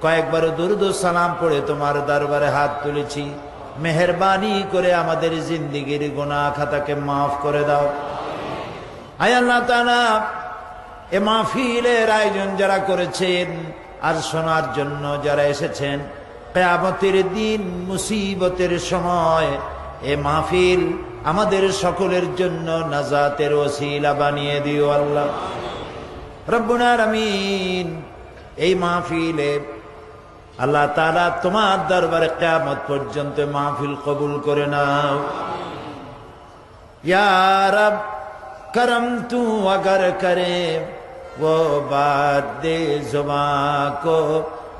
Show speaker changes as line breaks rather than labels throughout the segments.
কয়েকবার দরুদ ও সালাম পড়ে তোমার দরবারে হাত তুলেছি। মেহেরবানি করে আমাদের জিন্দেগির গুনাহ খাতাকে মাফ করে দাও। আয় আল্লাহ তাআলা, এ মাহফিলের আয়োজন যারা করেছেন আর শোনার জন্য যারা এসেছেন, কিয়ামতের দিন মুসিবতের সময় এ মাহফিল আমাদের সকলের জন্য নাজাতের ওসিলা বানিয়ে দিও আল্লাহ রব্বুল আলামিন। এই মাহফিলে আল্লাহ তাআলা তোমার দরবারে কিয়ামত পর্যন্ত মাহফিল কবুল করে নাও। ইয়া রব करम तू अगर करे वो बात दे जुबां को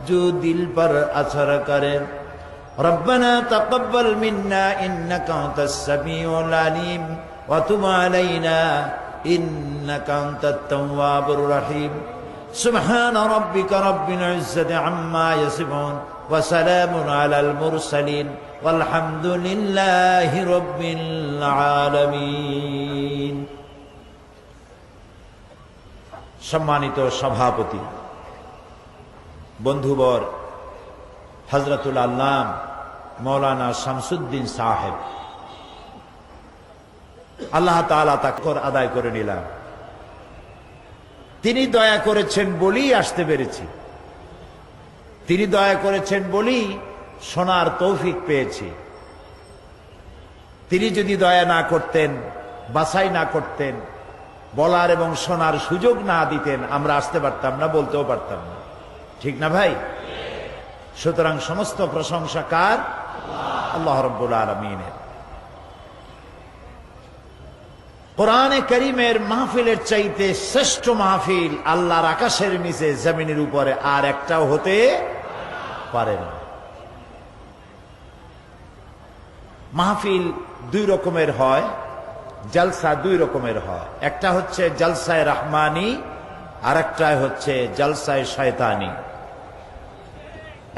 जो दिल पर असर करे। रब्बना तक़ब्बल मिन्ना इन्नका अंतस समीउल अलीम व तुब अलैना इन्नका अंतत तव्वाबुर रहीम। सुब्हान रब्बिका रब्बिल इज्जति अम्मा यसिफून व सलामुन अलल मुरसलीन वल्हम्दुलिल्लाहि रब्बिल आलामीन। সম্মানিত সভাপতি, বন্ধুবর হযরতুল আল্লাম মৌলানা শামসুদ্দিন সাহেব, আল্লাহ তাআলা তাকে আদায় করে নিলাম। তিনি দয়া করেছেন বলেই আসতে পেরেছি, তিনি দয়া করেছেন বলেই শোনার তৌফিক পেয়েছি। তিনি যদি দয়া না করতেন, বাছাই না করতেন, বলার এবং শোনার সুযোগ না দিতেন, আমরা আসতে পারতাম না, বলতেও পারতাম না। ঠিক না ভাই? সুতরাং সমস্ত প্রশংসা কার? আল্লাহ রাব্বুল আলামিনের। কোরআনে কারীমের মাহফিলের চাইতে শ্রেষ্ঠ মাহফিল আল্লাহর আকাশের নিচে জমিনের উপরে আর একটাও হতে পারে না। মাহফিল দুই রকমের হয়, জলসা দুই রকমের হয়। একটা হচ্ছে জলসায়ে রহমানি, আর একটা হচ্ছে জলসায়ে শয়তানি।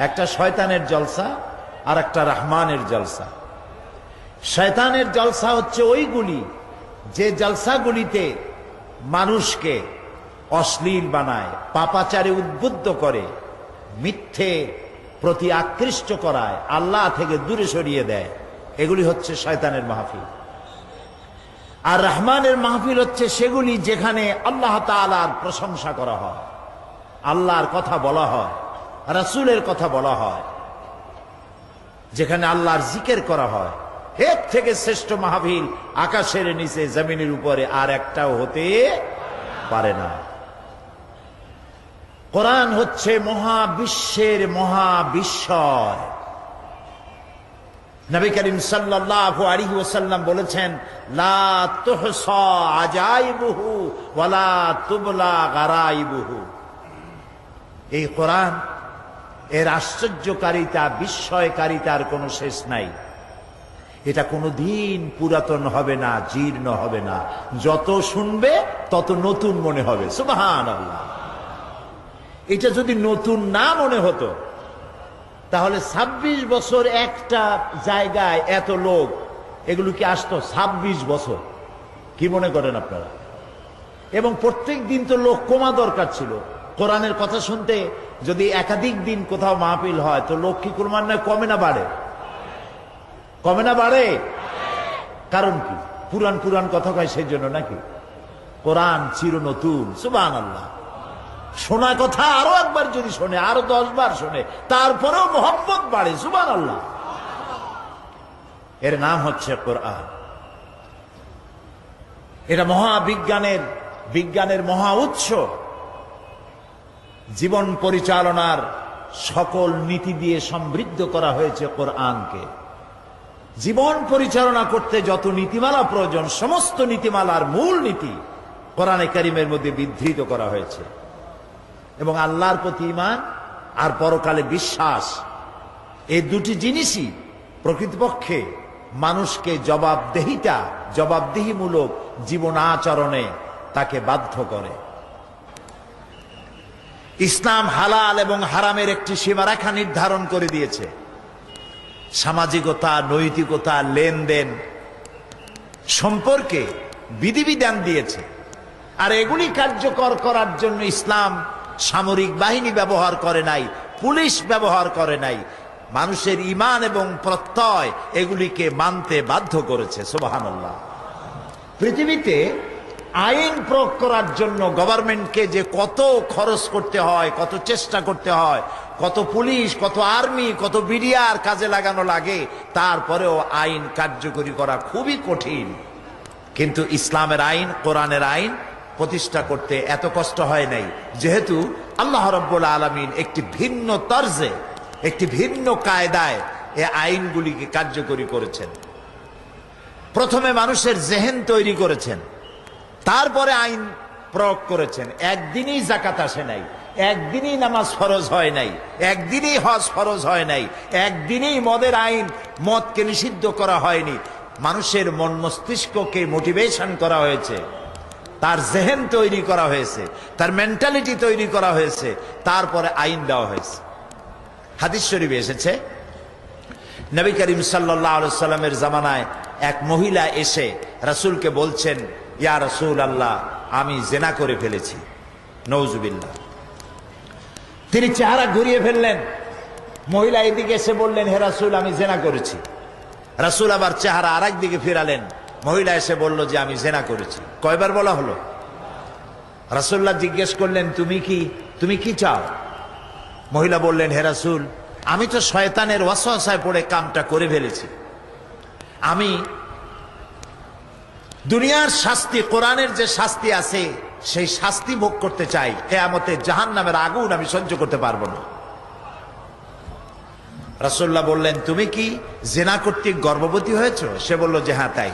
একটা শয়তানের জলসা আর একটা রহমানের জলসা। শয়তানের জলসা হচ্ছে ওইগুলি যে জলসাগুলিতে মানুষকে অশ্লীল বানায়, পাপাচারে উদ্বুদ্ধ করে, মিথ্যে প্রতি আকৃষ্ট করায়, আল্লাহ থেকে দূরে সরিয়ে দেয়। এগুলি হচ্ছে শয়তানের মাহফিল। আর রহমানের মাহফিল হচ্ছে সেগুলি যেখানে আল্লাহ তাআলার প্রশংসা করা হয়, আল্লাহর কথা বলা হয়, রাসূলের কথা বলা হয়, যেখানে আল্লাহর জিকির করা হয়। এর থেকে শ্রেষ্ঠ মাহফিল আকাশের নিচে জমিনের উপরে আর একটাও হতে পারে না। কোরআন হচ্ছে মহাবিশ্বের মহাবিস্ময়। নবী করিম সাল্লাল্লাহু আলাইহি ওয়াসাল্লাম বলেছেন, লা তুহসা আজাইবুহু ওয়ালা তুবলা গারাইবুহু। এই কোরআন, এর আশ্চর্যকারিতা, বিস্ময়কারিতার কোনো শেষ নাই। এটা কোনোদিন পুরাতন হবে না, জীর্ণ হবে না। যত শুনবে তত নতুন মনে হবে। সুবহানাল্লাহ। এটা যদি নতুন না মনে হতো তাহলে 26 বছর একটা জায়গায় এত লোক, এগুলো কি আসতো? 26 বছর, কি মনে করেন আপনারা? এবং প্রত্যেক দিন তো লোক কমা দরকার ছিল। কোরআনের কথা শুনতে যদি একাধিক দিন কোথাও মাহফিল হয় তো লোক কি ক্রমান্বয়ে কমে না বাড়ে? কমে না বাড়ে? কারণ কি? পুরান পুরান কথা কয় সেই জন্য নাকি? কোরআন চির নতুন। সুবহানাল্লাহ। শোনা কথা আরো একবার যদি শোনে, আরো 10 বার শোনে, তারপরেও মোহাব্বত বাড়ে। সুবহানাল্লাহ। এর নাম হচ্ছে কোরআন। এটা বিজ্ঞানের মহা উৎস। জীবন পরিচালনার সকল নীতি দিয়ে সমৃদ্ধ করা হয়েছে কোরআনকে। জীবন পরিচালনা করতে যত নীতিমালা প্রয়োজন, সমস্ত নীতিমালার মূল নীতি কোরআনে কারীমের মধ্যে বিধৃত করা হয়েছে। এবং আল্লাহর প্রতি ঈমান আর পরকালে বিশ্বাস, এই দুটি জিনিসই প্রকৃতপক্ষে মানুষকে জবাবদিহিমূলক জীবন আচরণে তাকে বাধ্য করে। ইসলাম হালাল এবং হারামের একটি সীমারেখা নির্ধারণ করে দিয়েছে। সামাজিকতা, নৈতিকতা, লেনদেন সম্পর্কে বিধিবিধান দিয়েছে। আর এগুলি কার্যকর করার জন্য ইসলাম সামরিক বাহিনী ব্যবহার করে নাই, পুলিশ ব্যবহার করে নাই, মানুষের ঈমান এবং প্রত্যয় এগুলিকে মানতে বাধ্য করেছে। সুবহানাল্লাহ। পৃথিবীতে আইন প্রয়োগ করার জন্য গভর্নমেন্টকে যে কত খরচ করতে হয়, কত চেষ্টা করতে হয়, কত পুলিশ, কত আর্মি, কত বিডিআর কাজে লাগানো লাগে, তারপরেও আইন কার্যকরী করা খুবই কঠিন। কিন্তু ইসলামের আইন, কোরআনের আইন প্রতিষ্ঠা করতে এত কষ্ট হয় নাই, যেহেতু আল্লাহ রাব্বুল আলামিন একটি ভিন্ন তর্জে, একটি ভিন্ন কায়দায় এই আইনগুলিকে কার্যকরী করেছেন। প্রথমে মানুষের জেহেন তৈরি করেছেন, তারপরে আইন প্রয়োগ করেছেন। একদিনই জাকাত আসে নাই, একদিনই নামাজ ফরজ হয় নাই, একদিনই হজ ফরজ হয় নাই, একদিনই মদের আইন, মদকে নিষিদ্ধ করা হয়নি। মানুষের মন মস্তিষ্ককে মোটিভেশন করা হয়েছে, তার জেহেন তৈরি করা হয়েছে, তার মেন্টালিটি তৈরি করা হয়েছে, তারপরে আইন দেওয়া হয়েছে। হাদিস শরীফে এসেছে, নবী করিম সাল্লাল্লাহু আলাইহি সাল্লামের জামানায় এক মহিলা এসে রাসূলকে বলছেন, ইয়া রাসূলুল্লাহ, আমি জিনা করে ফেলেছি। নওজুবিল্লাহ। তিনি চেহারা ঘুরিয়ে ফেললেন। মহিলা এদিকে এসে বললেন, হে রাসূল, আমি জিনা করেছি। রাসূল আবার চেহারা আরেক দিকে ফিরালেন। মহিলা এসে বলল যে আমি জিনা করেছি। কয়বার বলা হলো? রাসূলুল্লাহ জিজ্ঞেস করলেন, তুমি কি চাও? মহিলা বললেন, হে রাসূল, আমি তো শয়তানের ওয়াসওয়াসায় পড়ে কামটা করে ফেলেছি। আমি দুনিয়ার শাস্তি, কোরআনের যে শাস্তি আছে সেই শাস্তি ভোগ করতে চাই। কিয়ামতে জাহান্নামের আগুন আমি সহ্য করতে পারবো না। রাসূলুল্লাহ বললেন, তুমি কি জিনা কর্তৃক গর্ভবতী হয়েছো? সে বলল যে হ্যাঁ তাই।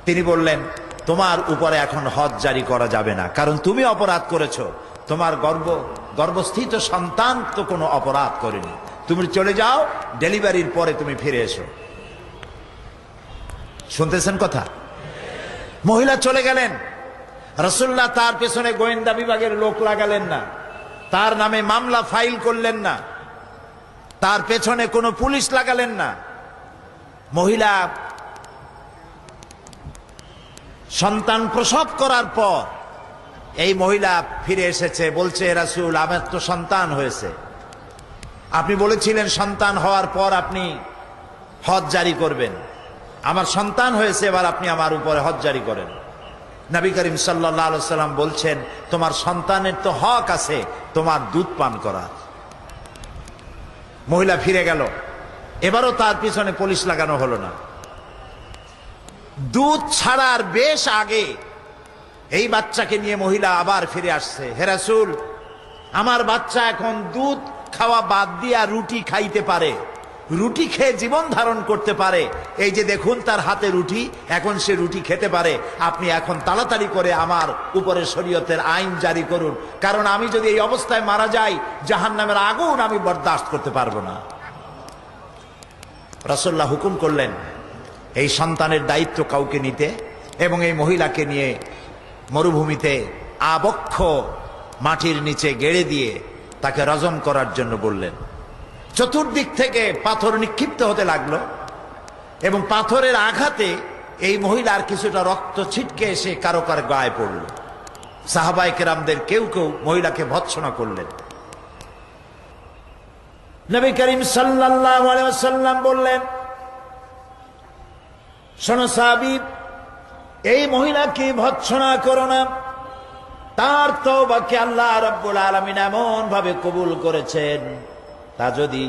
তিনি বললেন, তোমার উপরে এখন হজ জারি করা যাবে না, কারণ তুমি অপরাধ করেছো। তোমার গর্ভস্থিত সন্তান তো কোনো অপরাধ করেনি। তুমি চলে যাও, ডেলিভারির পরে তুমি ফিরে এসো। শুনতেছেন কথা? মহিলা চলে গেলেন। রাসূলুল্লাহ তার পেছনে গোয়েন্দা বিভাগের লোক লাগালেন না, তার নামে মামলা ফাইল করলেন না, তার পেছনে কোনো পুলিশ লাগালেন না। মহিলা সন্তান প্রসব করার পর এই মহিলা ফিরে এসেছে, বলছে, রাসূল, আমার তো সন্তান হয়েছে, আপনি বলেছিলেন সন্তান হওয়ার পর আপনি হজ জারি করবেন। আমার সন্তান হয়েছে, এবার আপনি আমার উপরে হজ জারি করেন। নবী করিম সাল্লাল্লাহু আলাইহি সাল্লাম বলছেন, তোমার সন্তানের তো হক আছে তোমার দুধ পান করার। মহিলা ফিরে গেল। এবারও তার পিছনে পুলিশ লাগানো হলো না। দুধ ছাড়ার বেশ আগে এই বাচ্চাকে নিয়ে মহিলা আবার ফিরে আসছে। হে রাসূল, আমার বাচ্চা এখন দুধ খাওয়া বাদ দিয়া রুটি খাইতে পারে, রুটি খেয়ে জীবন ধারণ করতে পারে। এই যে দেখুন তার হাতে রুটি, এখন সে রুটি খেতে পারে। আপনি এখন তাড়াতাড়ি করে আমার উপরে শরীয়তের আইন জারি করুন, কারণ আমি যদি এই অবস্থায় মারা যাই, জাহান্নামের আগুন আমি বরদাস্ত করতে পারবো না। রাসূলুল্লাহ হুকুম করলেন এই সন্তানের দায়িত্ব কাউকে নিতে, এবং এই মহিলাকে নিয়ে মরুভূমিতে আবক্ষ মাটির নিচে গেড়ে দিয়ে তাকে রজম করার জন্য বললেন। চতুর্দিক থেকে পাথর নিক্ষিপ্ত হতে লাগলো, এবং পাথরের আঘাতে এই মহিলার কিছুটা রক্ত ছিটকে এসে কারো কারো গায়ে পড়ল। সাহাবায়ে কেরামদের কেউ কেউ মহিলাকে ভৎসনা করলেন। নবী করিম সাল্লাল্লাহু আলাইহি ওয়াসাল্লাম বললেন, শোনো সাহাবী, এই মহিলাকে ভৎসনা করো না। তার তওবাকে আল্লাহ রাব্বুল আলামিন এমন ভাবে কবুল করেছেন, তা যদি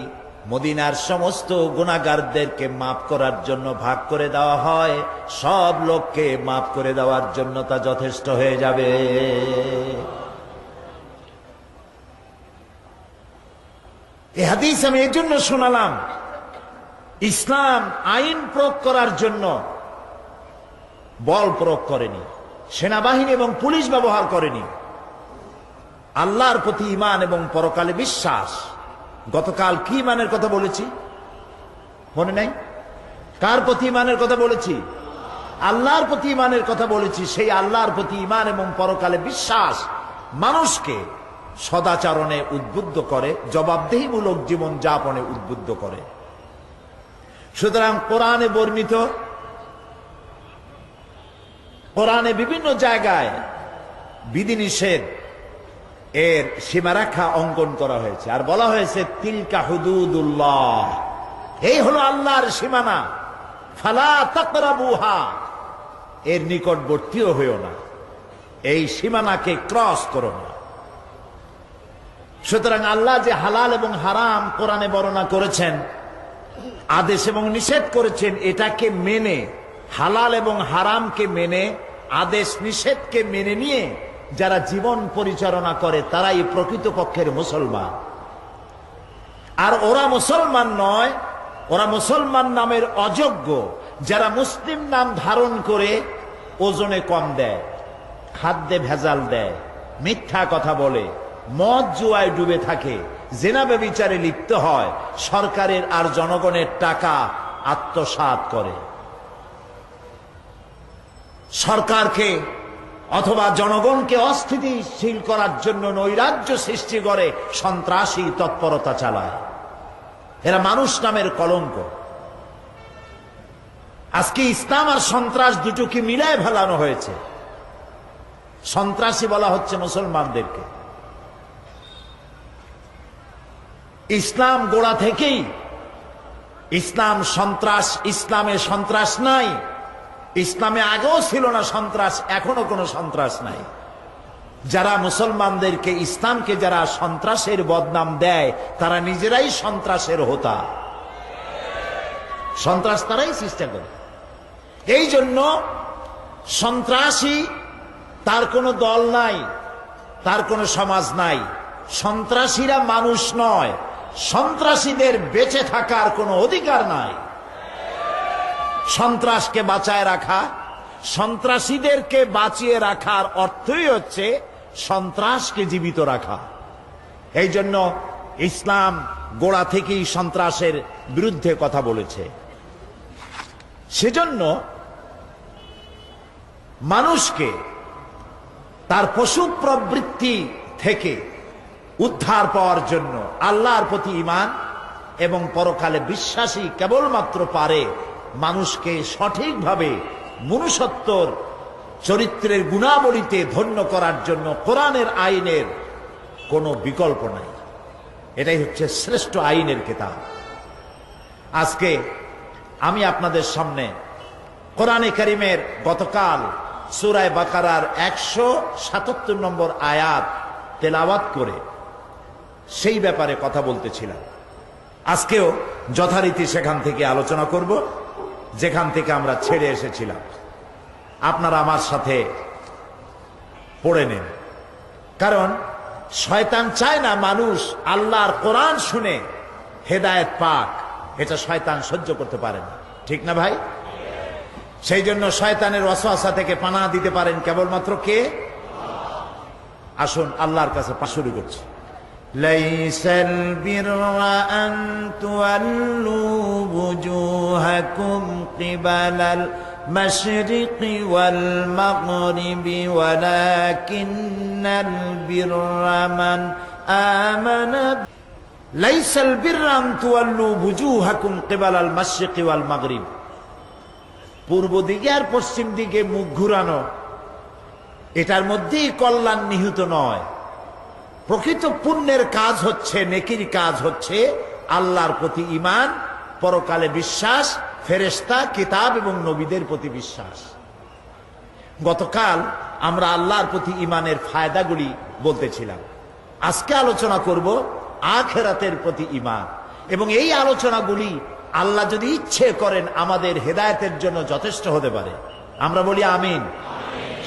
মদিনার সমস্ত গুনাহগারদেরকে মাফ করার জন্য ভাগ করে দেওয়া হয়, সব লোককে মাফ করে দেওয়ার জন্য তা যথেষ্ট হয়ে যাবে। এই হাদিস আমি এই জন্য শোনালাম, ইসলাম আইন প্রয়োগ করার জন্য বল প্রয়োগ করেনি, সেনাবাহিনী এবং পুলিশ ব্যবহার করেনি। আল্লাহর প্রতি ঈমান এবং পরকালে বিশ্বাস। গতকাল কি ঈমানের কথা বলেছি মনে নাই? কার প্রতি ঈমানের কথা বলেছি? আল্লাহর প্রতি ঈমানের কথা বলেছি। সেই আল্লাহর প্রতি ঈমান এবং পরকালে বিশ্বাস মানুষকে সদাচরণে উদ্বুদ্ধ করে, জবাবদেহিমূলক জীবন যাপনে উদ্বুদ্ধ করে। সুতরাং কোরআনে বর্ণিত, কোরআনে বিভিন্ন জায়গায় বিধিনিষেধ এর সীমারেখা অঙ্কন করা হয়েছে আর বলা হয়েছে তিলকা হুদুদুল্লাহ, এই হলো আল্লাহর সীমানা, ফালা তাকরাবুহা, এর নিকটবর্তীও হইও না, এই সীমানাকে ক্রস করো না। সুতরাং আল্লাহ যে হালাল এবং হারাম কোরআনে বর্ণনা করেছেন, আদেশ এবং নিষেধ করেছেন, এটাকে মেনে, হালাল এবং হারামকে মেনে, আদেশ নিষেধকে মেনে নিয়ে যারা জীবন পরিচালনা করে তারাই প্রকৃতপক্ষের মুসলমান। আর ওরা মুসলমান নয়, ওরা মুসলমান নামের অযোগ্য, যারা মুসলিম নাম ধারণ করে ওজনে কম দেয়, খাদ্যে ভেজাল দেয়, মিথ্যা কথা বলে, মদ জুয়ায় ডুবে থাকে, জেনা ব্যভিচারে লিপ্ত হয়, সরকারের আর জনগণের টাকা আত্মসাৎ করে, সরকারকে অথবা জনগণকে অস্থিতিশীল করার জন্য নৈরাজ্য সৃষ্টি করে, সন্ত্রাসী তৎপরতা চালায়। এরা মানুষ নামের কলঙ্ক। আজকে ইসলাম আর সন্ত্রাস দুটোকে মিলায় ফেলানো হয়েছে। সন্ত্রাসী বলা হচ্ছে মুসলমানদেরকে। ইসলাম গোড়া থেকেই ইসলাম সন্ত্রাস, ইসলামে সন্ত্রাস নাই। ইসলামে আগেও ছিল না সন্ত্রাস, এখনো কোনো সন্ত্রাস নাই। যারা মুসলমানদেরকে, ইসলামকে যারা সন্ত্রাসের বদনাম দেয়, তারা নিজেরাই সন্ত্রাসের হোতা। সন্ত্রাস তারাই চেষ্টা করে। এই জন্য সন্ত্রাসী তার কোনো দল নাই, তার কোনো সমাজ নাই। সন্ত্রাসীরা মানুষ নয়, সন্ত্রাসীদের বেঁচে থাকার কোনো অধিকার নাই। সন্ত্রাসকে বাঁচায় রাখা, সন্ত্রাসীদেরকে বাঁচিয়ে রাখার অর্থই হচ্ছে সন্ত্রাসকে জীবিত রাখা। এই জন্য ইসলাম গোড়া থেকেই সন্ত্রাসের বিরুদ্ধে কথা বলেছে। সেজন্য মানুষকে তার পশু প্রবৃত্তি থেকে উদ্ধার পাওয়ার জন্য আল্লাহর প্রতি ঈমান এবং পরকালে বিশ্বাসী কেবলমাত্র পারে মানুষকে সঠিকভাবে মনুষ্যত্বর চরিত্রের গুণাবলীতে ধন্য করার জন্য কোরআনের আইনের কোনো বিকল্প নাই। এটাই হচ্ছে শ্রেষ্ঠ আইনের কিতাব। আজকে আমি আপনাদের সামনে কোরআনে কারীমের গতকাল সূরা বাকারার 177 নম্বর আয়াত তেলাওয়াত করে সেই ব্যাপারে কথা বলতেছিলাম। আজকেও যথারীতি সেখান থেকে আলোচনা করব যেখান থেকে আমরা ছেড়ে এসেছিলাম। আপনারা আমার সাথে পড়ে নেন, কারণ শয়তান চায় না মানুষ আল্লাহর কোরআন শুনে হেদায়েত পাক। এটা শয়তান সহ্য করতে পারে না, ঠিক না ভাই? সেই জন্য শয়তানের ওয়াসওয়াসা থেকে পানাহ দিতে পারেন কেবলমাত্র কে? আসুন আল্লাহর কাছে শুরু করছি। লাইসাল বিররা আন তুওয়াল্লু বুজুহাকুম কিবালাল মাশরিকি ওয়াল মাগরিবি ওয়ালাকিন্নাল বিররা মান আমানা। লাইসাল বিররা আন তুওয়াল্লু বুজুহাকুম কিবালাল মাশরিকি ওয়াল মাগরিব। পূর্ব দিকে আর পশ্চিম দিকে মুখ ঘুরানো, এটার মধ্যেই কল্যাণ নিহিত নয়। প্রকৃত পুণ্যের কাজ হচ্ছে, নেকির কাজ হচ্ছে আল্লাহর প্রতি ঈমান, পরকালে বিশ্বাস, ফেরেশতা, কিতাব এবং নবীদের প্রতি বিশ্বাস। গতকাল আমরা আল্লাহর প্রতি ঈমানের ফায়দাগুলি বলতেছিলাম। আজকে আলোচনা করব আখিরাতের প্রতি ঈমান, এবং এই আলোচনাগুলি আল্লাহ যদি ইচ্ছে করেন আমাদের হেদায়েতের জন্য যথেষ্ট হতে পারে। আমরা বলি আমিন,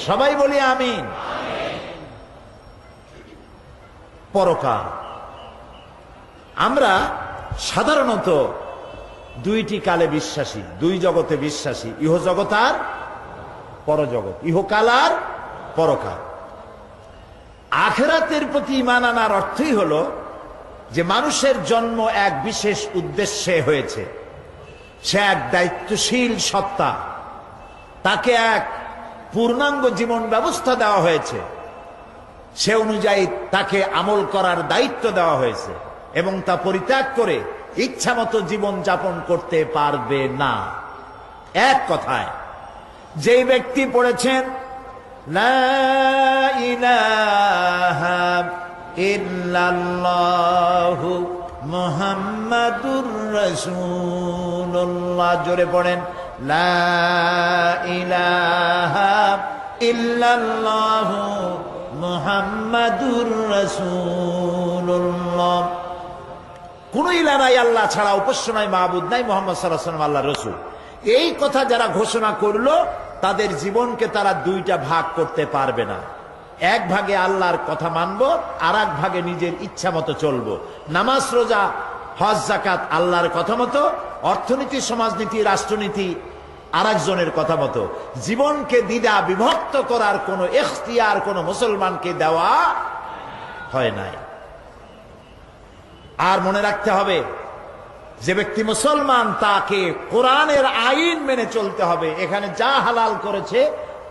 সবাই বলি আমিন। পরকাল, আমরা সাধারণত দুইটি কালে বিশ্বাসী, দুই জগতে বিশ্বাসী, ইহজগৎ আর পরজগৎ, ইহকাল আর পরকাল। আখিরাতের প্রতি ঈমান আনার অর্থই হলো যে মানুষের জন্ম এক বিশেষ উদ্দেশ্যে হয়েছে। সে এক দায়িত্বশীল সত্তা, তাকে এক পূর্ণাঙ্গ জীবন ব্যবস্থা দেওয়া হয়েছে, সে অনুযায়ী তাকে আমল করার দায়িত্ব দেওয়া হয়েছে, এবং তা পরিত্যাগ করে ইচ্ছা মতো জীবন যাপন করতে পারবে না। এক কথায়, যেই ব্যক্তি পড়েছেন লা ইলাহা ইল্লাল্লাহু মুহাম্মাদুর রাসূলুল্লাহ। জোরে পড়েন, লা ইলাহা ইল্লাল্লাহু মুহাম্মাদুর রাসূলুল্লাহ। কোন ইলাহ নাই আল্লাহ ছাড়া, উপাস্য নাই, মাবুদ নাই, মুহাম্মদ সাল্লাল্লাহু আলাইহি ওয়াসাল্লাম আল্লাহর রাসূল। এই কথা যারা ঘোষণা করলো তাদের জীবনকে তারা দুইটা ভাগ করতে পারবে না। এক ভাগে আল্লাহর কথা মানবো, আর এক ভাগে নিজের ইচ্ছা মতো চলবো। নামাজ, রোজা, হজ, যাকাত আল্লাহর কথা মতো, অর্থনীতি, সমাজনীতি, রাষ্ট্রনীতি আর একজনের কথা মতো। জীবনকে দ্বিধা বিভক্ত করার কোনো এখতিয়ার কোনো মুসলমানকে দেওয়া হয় নাই। আর মনে রাখতে হবে, যে ব্যক্তি মুসলমান তাকে কোরআনের আইন মেনে চলতে হবে। এখানে যা হালাল করেছে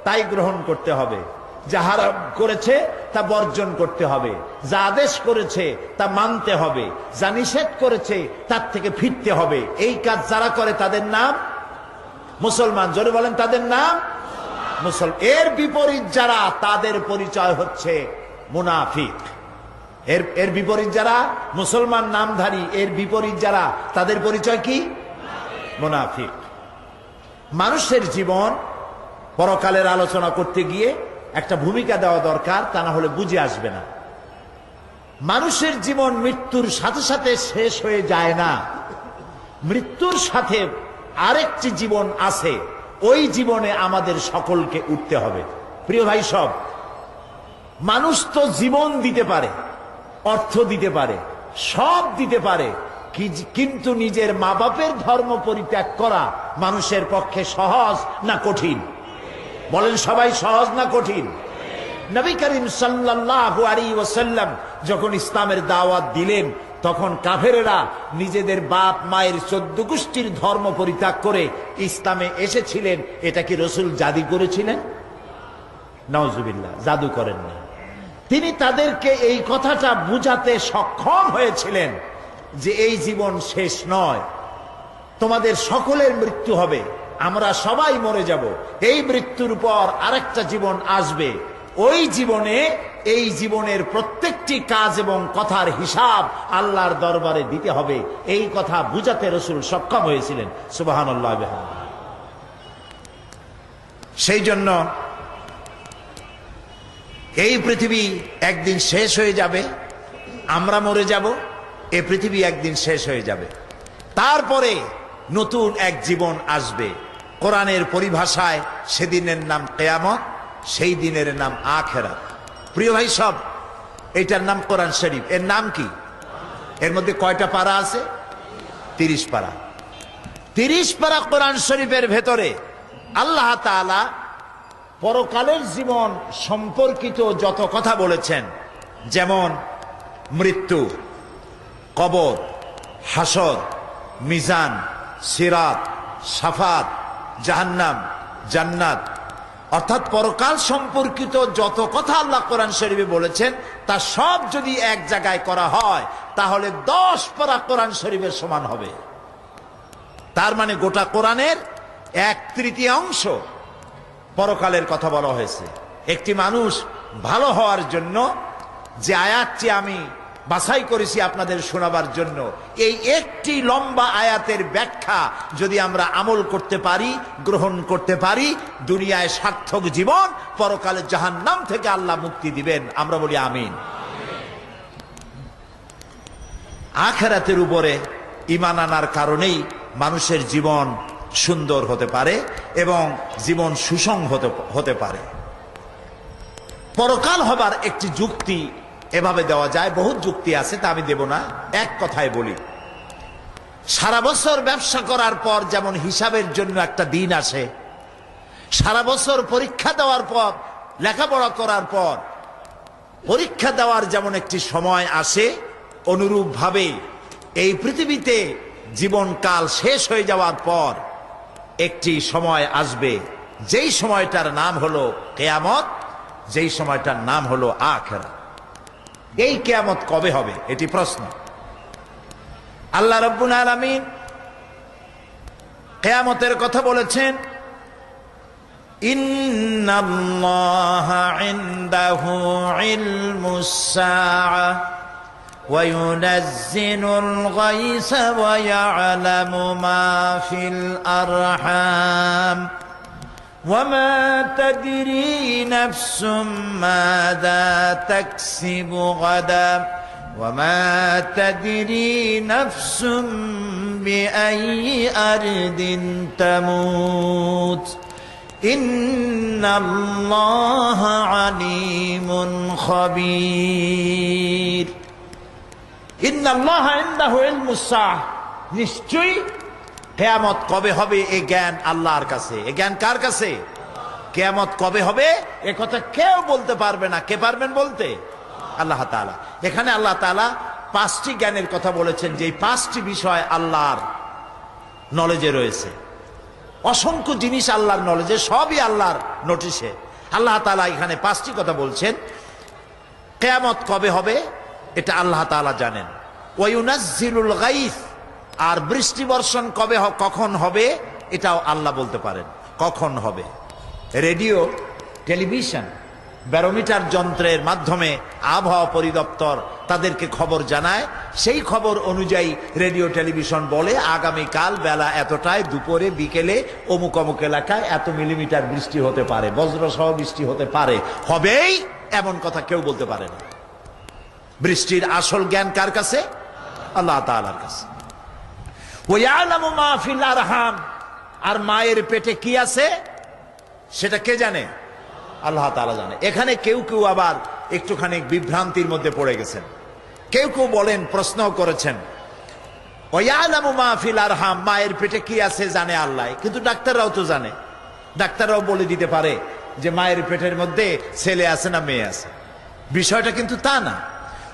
তাই গ্রহণ করতে হবে, যা হারাম করেছে তা বর্জন করতে হবে, যা আদেশ করেছে তা মানতে হবে, যা নিষেধ করেছে তার থেকে ফিরতে হবে। এই কাজ যারা করে তাদের নাম মুসলমান। জোরে বলেন, তাদের নাম মুসলমান। এর বিপরীত যারা, তাদের পরিচয় হচ্ছে মুনাফিক। এর বিপরীত যারা মুসলমান নামধারী, এর বিপরীত যারা, তাদের পরিচয় কি? মুনাফিক। মানুষের জীবন পরকালের আলোচনা করতে গিয়ে একটা ভূমিকা দেওয়া দরকার, তা না হলে বুঝে আসবে না। মানুষের জীবন মৃত্যুর সাথে সাথে শেষ হয়ে যায় না। মৃত্যুর সাথে আরেকটি জীবন আছে, ওই জীবনে আমাদের সকলকে উঠতে হবে। প্রিয় ভাই সব, মানুষ তো জীবন দিতে পারে, অর্থ দিতে পারে, সব দিতে পারে, কিন্তু নিজের মা বাপের ধর্ম পরিত্যাগ করা মানুষের পক্ষে সহজ না কঠিন? বলেন সবাই, সহজ না কঠিন? নবী করিম সাল্লাল্লাহু আলাইহি ওয়াসাল্লাম যখন ইসলামের দাওয়াত দিলেন, তখন কাফেরেরা নিজেদের বাপ মায়ের 14 গোষ্ঠীর ধর্ম পরিত্যাগ করে ইসলামে এসেছিলেন। এটা কি রাসূল জাদু করেছিলেন? নাউজুবিল্লাহ, জাদু করেন না। তিনি তাদেরকে এই কথাটা বুঝাতে সক্ষম হয়েছিলেন যে এই জীবন শেষ নয়, তোমাদের সকলের মৃত্যু হবে, আমরা সবাই মরে যাব। এই মৃত্যুর পর আরেকটা জীবন আসবে, ওই জীবনে এই জীবনের প্রত্যেকটি কাজ এবং কথার হিসাব আল্লাহর দরবারে দিতে হবে। এই কথা বুঝাতে রাসূল সক্ষম হয়েছিলেন। সুবহানাল্লাহ। সেই জন্য এই পৃথিবী একদিন শেষ হয়ে যাবে, আমরা মরে যাব, এই পৃথিবী একদিন শেষ হয়ে যাবে, তারপরে নতুন এক জীবন আসবে। কোরআনের পরিভাষায় সেদিনের নাম কিয়ামত, সেই দিনের নাম আখিরাত। প্রিয় ভাই সব, এইটার নাম কোরআন শরীফ। এর নাম কি? এর মধ্যে কয়টা পারা আছে? 30 পারা। 30 পারা কোরআন শরীফের ভেতরে আল্লাহ তাআলা পরকালের জীবন সম্পর্কিত যত কথা বলেছেন, যেমন মৃত্যু, কবর, হাসর, মিজান, সিরাত, শাফাত, জাহান্নাম, জান্নাত, অর্থাৎ পরকাল সম্পর্কিত যত কথা আল্লাহ কোরআন শরীফে বলেছেন, তা সব যদি এক জায়গায় করা হয় তাহলে 10 পারা কোরআন শরীফের সমান হবে। তার মানে গোটা কোরআনের 1/3 পরকালের কথা বলা হয়েছে। একটি মানুষ ভালো হওয়ার জন্য যে আয়াতটি আমি বাছাই করেছি আপনাদের শোনাবার জন্য, এই একটি লম্বা আয়াতের ব্যাখ্যা যদি আমরা আমল করতে পারি, গ্রহণ করতে পারি, দুনিয়ায় সার্থক জীবন, পরকালে জাহান্নাম থেকে আল্লাহ মুক্তি দিবেন। আমরা বলি আমিন। আখিরাতের উপরে ঈমান আনার কারণেই মানুষের জীবন সুন্দর হতে পারে এবং জীবন সুষম হতে পারে। পরকাল হবার একটি যুক্তি এভাবে দেওয়া যায়, বহুত যুক্তি আছে, তা আমি দেব না, এক কথায় বলি। সারা বছর ব্যবসা করার পর যেমন হিসাবের জন্য একটা দিন আসে, সারা বছর পরীক্ষা দেওয়ার পর, লেখাপড়া করার পর পরীক্ষা দেওয়ার যেমন একটি সময় আসে, অনুরূপভাবে এই পৃথিবীতে জীবনকাল শেষ হয়ে যাওয়ার পর একটি সময় আসবে, যেই সময়টার নাম হলো কিয়ামত, যেই সময়টার নাম হলো আখিরাত। এই কিয়ামত কবে হবে এটি প্রশ্ন। আল্লাহ রাব্বুল আলামিন কিয়ামতের কথা বলেছেন, ইন্নাল্লাহা ইনদাহু ইলমুস সাআহ ওয়া ইউনাজ্জিলুল গায়সা ওয়া ইয়া'লামু মা ফিল আরহাম وما تدري نفس ماذا تكسب غدا وما تدري نفس بأي أرض تموت إن الله عليم خبير إن الله عنده علم الساعة নিশ্চয়ই কিয়ামত কবে হবে এই জ্ঞান আল্লাহর কাছে। এই জ্ঞান কার কাছে? কিয়ামত কবে হবে এ কথা কেউ বলতে পারবে না। কে পারবেন বলতে? আল্লাহ তাআলা। এখানে আল্লাহ তাআলা 5টি জ্ঞানের কথা বলেছেন, যে 5টি বিষয় আল্লাহর নলেজে রয়েছে। অসংখ্য জিনিস আল্লাহর নলেজে, সবই আল্লাহর নোটিশে। আল্লাহ তাআলা এখানে 5টি কথা বলছেন। কিয়ামত কবে হবে এটা আল্লাহ তাআলা জানেন। ওয়া ইউনাজ্জিলুল গায়স, আর বৃষ্টি বর্ষণ কবে কখন হবে এটাও আল্লাহ বলতে পারেন কখন হবে। রেডিও, টেলিভিশন, ব্যারোমিটার যন্ত্রের মাধ্যমে আবহাওয়া পরিদপ্তর তাদেরকে খবর জানায়। সেই খবর অনুযায়ী রেডিও টেলিভিশন বলে আগামীকাল বেলা এতটায়, দুপুরে, বিকেলে অমুক অমুক এলাকায় এত মিলিমিটার বৃষ্টি হতে পারে, বজ্রসহ বৃষ্টি হতে পারে। হবেই এমন কথা কেউ বলতে পারে না। বৃষ্টির আসল জ্ঞান কার কাছে? আল্লাহ তাআলার কাছে। ওয়া'লামু মা ফিল আরহাম, আর মায়ের পেটে কি আছে সেটা কে জানে? আল্লাহ তাআলা জানে। এখানে কেউ কেউ আবার একটুখানি বিভ্রান্তির মধ্যে পড়ে গেছেন। কেউ কেউ বলেন, প্রশ্ন করেছেন, ওয়া'লামু মা ফিল আরহাম, মায়ের পেটে কি আছে জানে আল্লাহ, কিন্তু ডাক্তাররাও তো জানে। ডাক্তাররাও বলে দিতে পারে যে মায়ের পেটের মধ্যে ছেলে আছে না মেয়ে আছে। বিষয়টা কিন্তু তা না।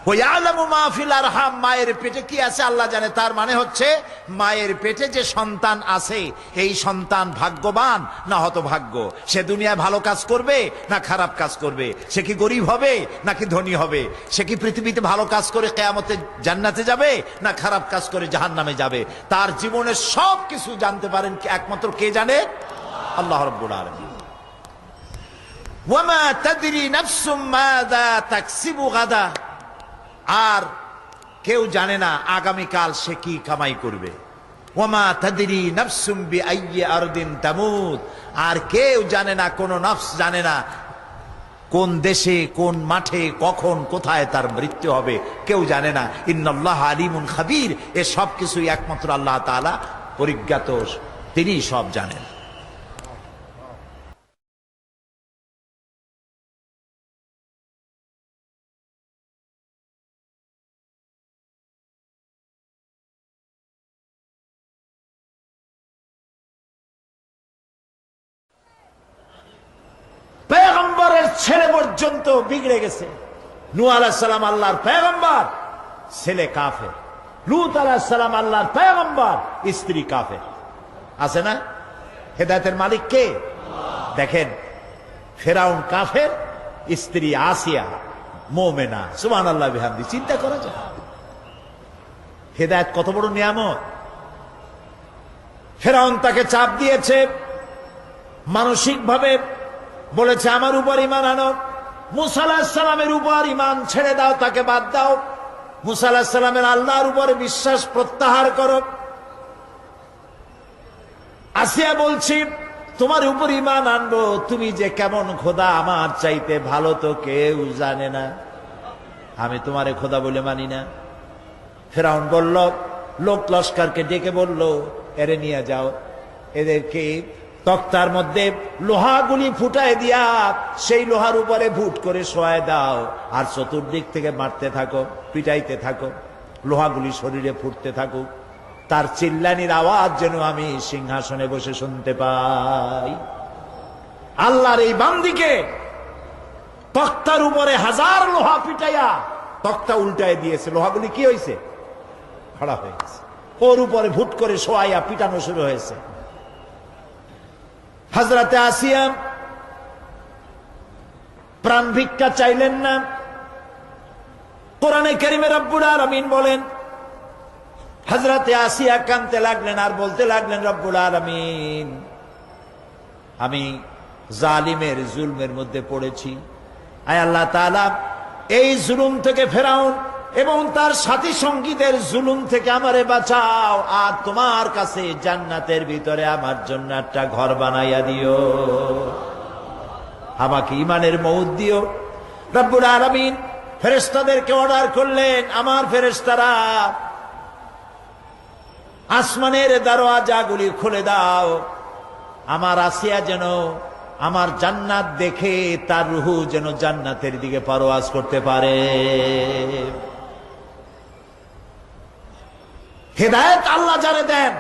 ওয়া'লামু মা ফিল আরহাম, মায়ের পেটে কি আছে আল্লাহ জানে। তার মানে হচ্ছে মায়ের পেটে যে সন্তান আছে এই সন্তান ভাগ্যবান না হতভাগ্য, সে দুনিয়ায় ভালো কাজ করবে না খারাপ কাজ করবে, সে কি গরিব হবে নাকি ধনী হবে, সে কি পৃথিবীতে ভালো কাজ করে কিয়ামতে জান্নাতে যাবে না খারাপ কাজ করে জাহান্নামে যাবে। তার জীবনের সব কিছু জানতে পারেন একমাত্র কে জানে? আল্লাহ রাব্বুল আলামিন। ওয়া মা তাদরি নাফসুম মাযা তাকসিবু গাদা, আর কেউ জানে না আগামীকাল সে কি কামাই করবে। ওয়ামা তাদরি নাফসুম বিআইয়ি আরদিন তামুত, আর কেউ জানে না, কোন নফস জানে না কোন দেশে, কোন মাঠে, কখন, কোথায় তার মৃত্যু হবে, কেউ জানে না। ইন্নাল্লাহা আলিমুন খাবীর, এ সব কিছুই একমাত্র আল্লাহ তাআলা পরিজ্ঞাত, তিনি সব জানেন। পেগম্বরের ছেলে পর্যন্ত বিগড়ে গেছে। নূহ আলাইহিস সালাম আল্লাহর পেগম্বর, ছেলে কাফের। লূত আলাইহিস সালাম আল্লাহর পেগম্বর, স্ত্রী কাফের। আছে না? হেদায়েতের মালিক কে? দেখেন, ফেরাউন কাফের, স্ত্রী আসিয়া মুমিনা। সুবহানাল্লাহ বিহামদি। চিন্তা করা যায় হেদায়েত কত বড় নিয়ামত। ফেরাউন তাকে চাপ দিয়েছে, মানসিক ভাবে বলেছে আমার উপর ঈমান আনো, মূসা আলাইহিস সালামের উপর ঈমান ছেড়ে দাও, তাকে বাদ দাও, মূসা আলাইহিস সালামের আল্লাহর উপরে বিশ্বাস প্রত্যাহার করো। আসিয়া বলছি তোমার উপর ঈমান আনবো, তুমি যে কেমন খোদা আমার চাইতে ভালো তো কেউ জানে না, আমি তোমারে খোদা বলে মানি না। ফেরাউন বলল, লোক লস্করকে ডেকে বলল, এরে নিয়ে যাও, এদেরকে তক্তার মধ্যে লোহাগুলি ফুটায় দিয়া সেই লোহার উপরে ভুট করে শোয়ায় দাও, আর চতুর্দিক থেকে মারতে থাকো, পিটাইতে থাকো, লোহাগুলি শরীরে ফুটতে থাকুক, তার চিল্লানির আওয়াজ যেন আমি সিংহাসনে বসে শুনতে পাই। আল্লাহর এই বান্দিকে তক্তার উপরে হাজার লোহা পিটাইয়া তক্তা উল্টায় দিয়েছে। লোহাগুলি কি হয়েছে? খড়া হয়ে গেছে। ওর উপরে ভুট করে শোয়াইয়া পিটানো শুরু হয়েছে। হযরতে আসিয়া প্রাণ ভিক্ষা চাইলেন না। কোরআনে কারীমে রব্বুল আলামিন বলেন, হযরতে আসিয়া কাঁদতে লাগলেন আর বলতে লাগলেন, রব্বুল আলামিন, আমি জালিমের জুলমের মধ্যে পড়েছি। আয় আল্লাহ তাআলা, এই জুলুম থেকে ফেরাউন এবং তার সাথী সঙ্গীদের জুলুম থেকে আমারে বাঁচাও, আর তোমার কাছে জান্নাতের ভিতরে আমার জন্য একটা ঘর বানাইয়া দিও, আমাকে ঈমানের মউত দিও। রব্বুল আলামিন ফেরেশতাদেরকে অর্ডার করলেন, আমার ফেরেশতারা আসমানের দরওয়াজাগুলি খুলে দাও, আমার আসিয়া যেন আমার জান্নাত দেখে তার রূহ যেন জান্নাতের দিকে পারওয়াজ করতে পারে। হেদায়েত আল্লাহ যারে দেন,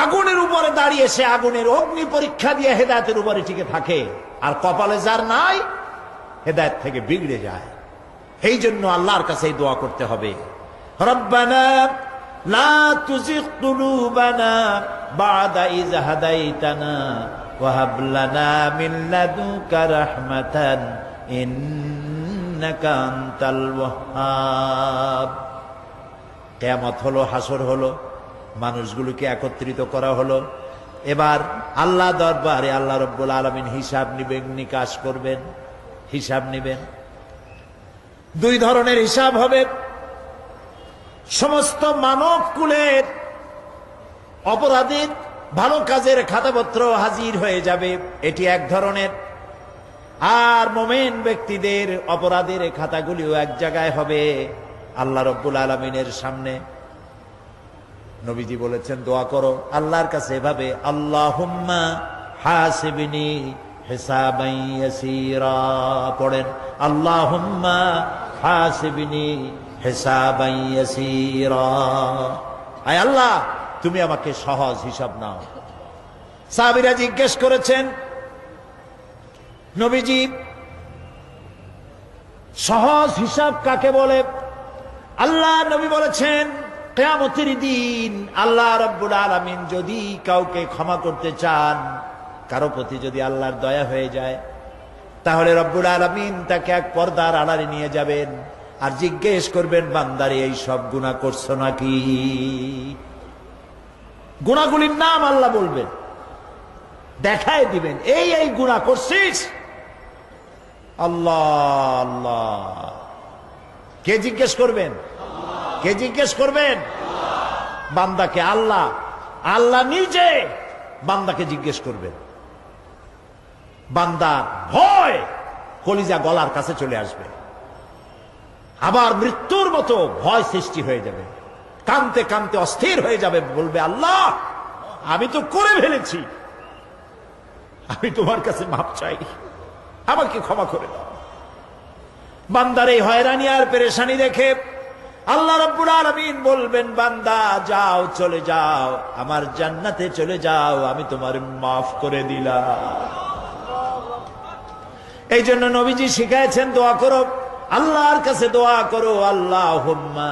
আগুনের উপরে দাঁড়িয়ে সে আগুনের অগ্নি পরীক্ষা দিয়ে হেদায়েতের উপরে টিকে থাকে, আর কপালে যার নাই হেদায়েত থেকে বিগড়ে যায়। এই জন্য আল্লাহর কাছে দোয়া করতে হবে, রব্বানা লা তুজিগ কুলুবানা বা'দা ইয হাদাইতানা ওয়া হাব লানা মিন লাদুনকা রাহমাতান ইন্নাকা আনতাল ওয়াহ্হাব। কিয়ামত হলো, হাসর হলো, মানুষগুলোকে একত্রিত করা হলো। এবার আল্লাহ দরবারে আল্লাহ রব্বুল আলামিন হিসাব নিবেন, নিকাশ করবেন, হিসাব নিবেন। দুই ধরনের হিসাব হবে। সমস্ত মানব কুলের অপরাধীর ভালো কাজের খাতাপত্র হাজির হয়ে যাবে, এটি এক ধরনের। আর মুমিন ব্যক্তিদের অপরাধের খাতাগুলিও এক জায়গায় হবে আল্লাহ রব্বুল আলামিনের সামনে। নবীজি বলেছেন, দোয়া করো আল্লাহর কাছে এভাবে, আল্লাহুম্মা হাসিবনি হিসাবান ইয়াসীরা। পড়েন, আল্লাহুম্মা হাসিবনি হিসাবান ইয়াসীরা। আয় আল্লাহ, তুমি আমাকে সহজ হিসাব নাও। সাহাবীরা জিজ্ঞেস করেছেন, নবীজি সহজ হিসাব কাকে বলে? আল্লাহ নবী বলেছেন, কিয়ামতের দিন আল্লাহ রাব্বুল আলামিন যদি কাউকে ক্ষমা করতে চান, কারো প্রতি যদি আল্লাহর দয়া হয়ে যায়, তাহলে রব্বুল আলামিন তাকে এক পর্দার আড়ালে নিয়ে যাবেন আর জিজ্ঞেস করবেন, বান্দারে এই সব গুনাহ করছো নাকি? গুনাহগুলির নাম আল্লাহ বলবেন, দেখায় দিবেন, এই এই গুনাহ করছিস। আল্লাহ আল্লাহ, কে জিজ্ঞেস করবেন? কে জিজ্ঞেস করবেন? বান্দাকে। আল্লাহ, আল্লাহ নিজে বান্দাকে জিজ্ঞেস করবেন। বান্দা ভয় কলিজা গলার কাছে চলে আসবে, আবার মৃত্যুর মতো ভয় সৃষ্টি হয়ে যাবে, কাঁদতে কাঁদতে অস্থির হয়ে যাবে, বলবে, আল্লাহ আমি তো করে ফেলেছি, আমি তোমার কাছে মাপ চাই, আমাকে ক্ষমা করে দাও। বান্দার এই হয়রানি আর পেরেশানি দেখে আল্লাহ রাব্বুল আলামিন বলবেন, বান্দা যাও, চলে যাও, আমার জান্নাতে চলে যাও, আমি তোমার মাফ করে দিলাম। এই জন্য নবীজি শিখাইছেন, দোয়া করো, আল্লাহর কাছে দোয়া করো, আল্লাহুম্মা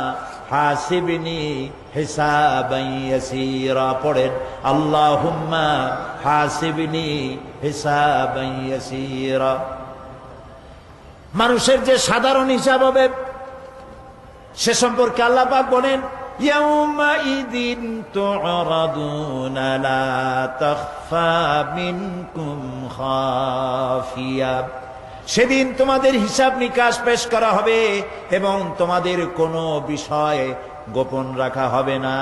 হাসিবনি হিসাবান ইয়াসীরা। পড়েন, আল্লাহুম্মা হাসিবনি হিসাবান ইয়াসীরা। মানুষের যে সাধারণ হিসাব হবে সে সম্পর্কে আল্লাহ পাক বলেন, ইয়াউমাইযিন তু'রাদুনা লা তাখফা মিনকুম খাফিয়া। সেদিন তোমাদের হিসাব নিকাশ পেশ করা হবে এবং তোমাদের কোনো বিষয় গোপন রাখা হবে না,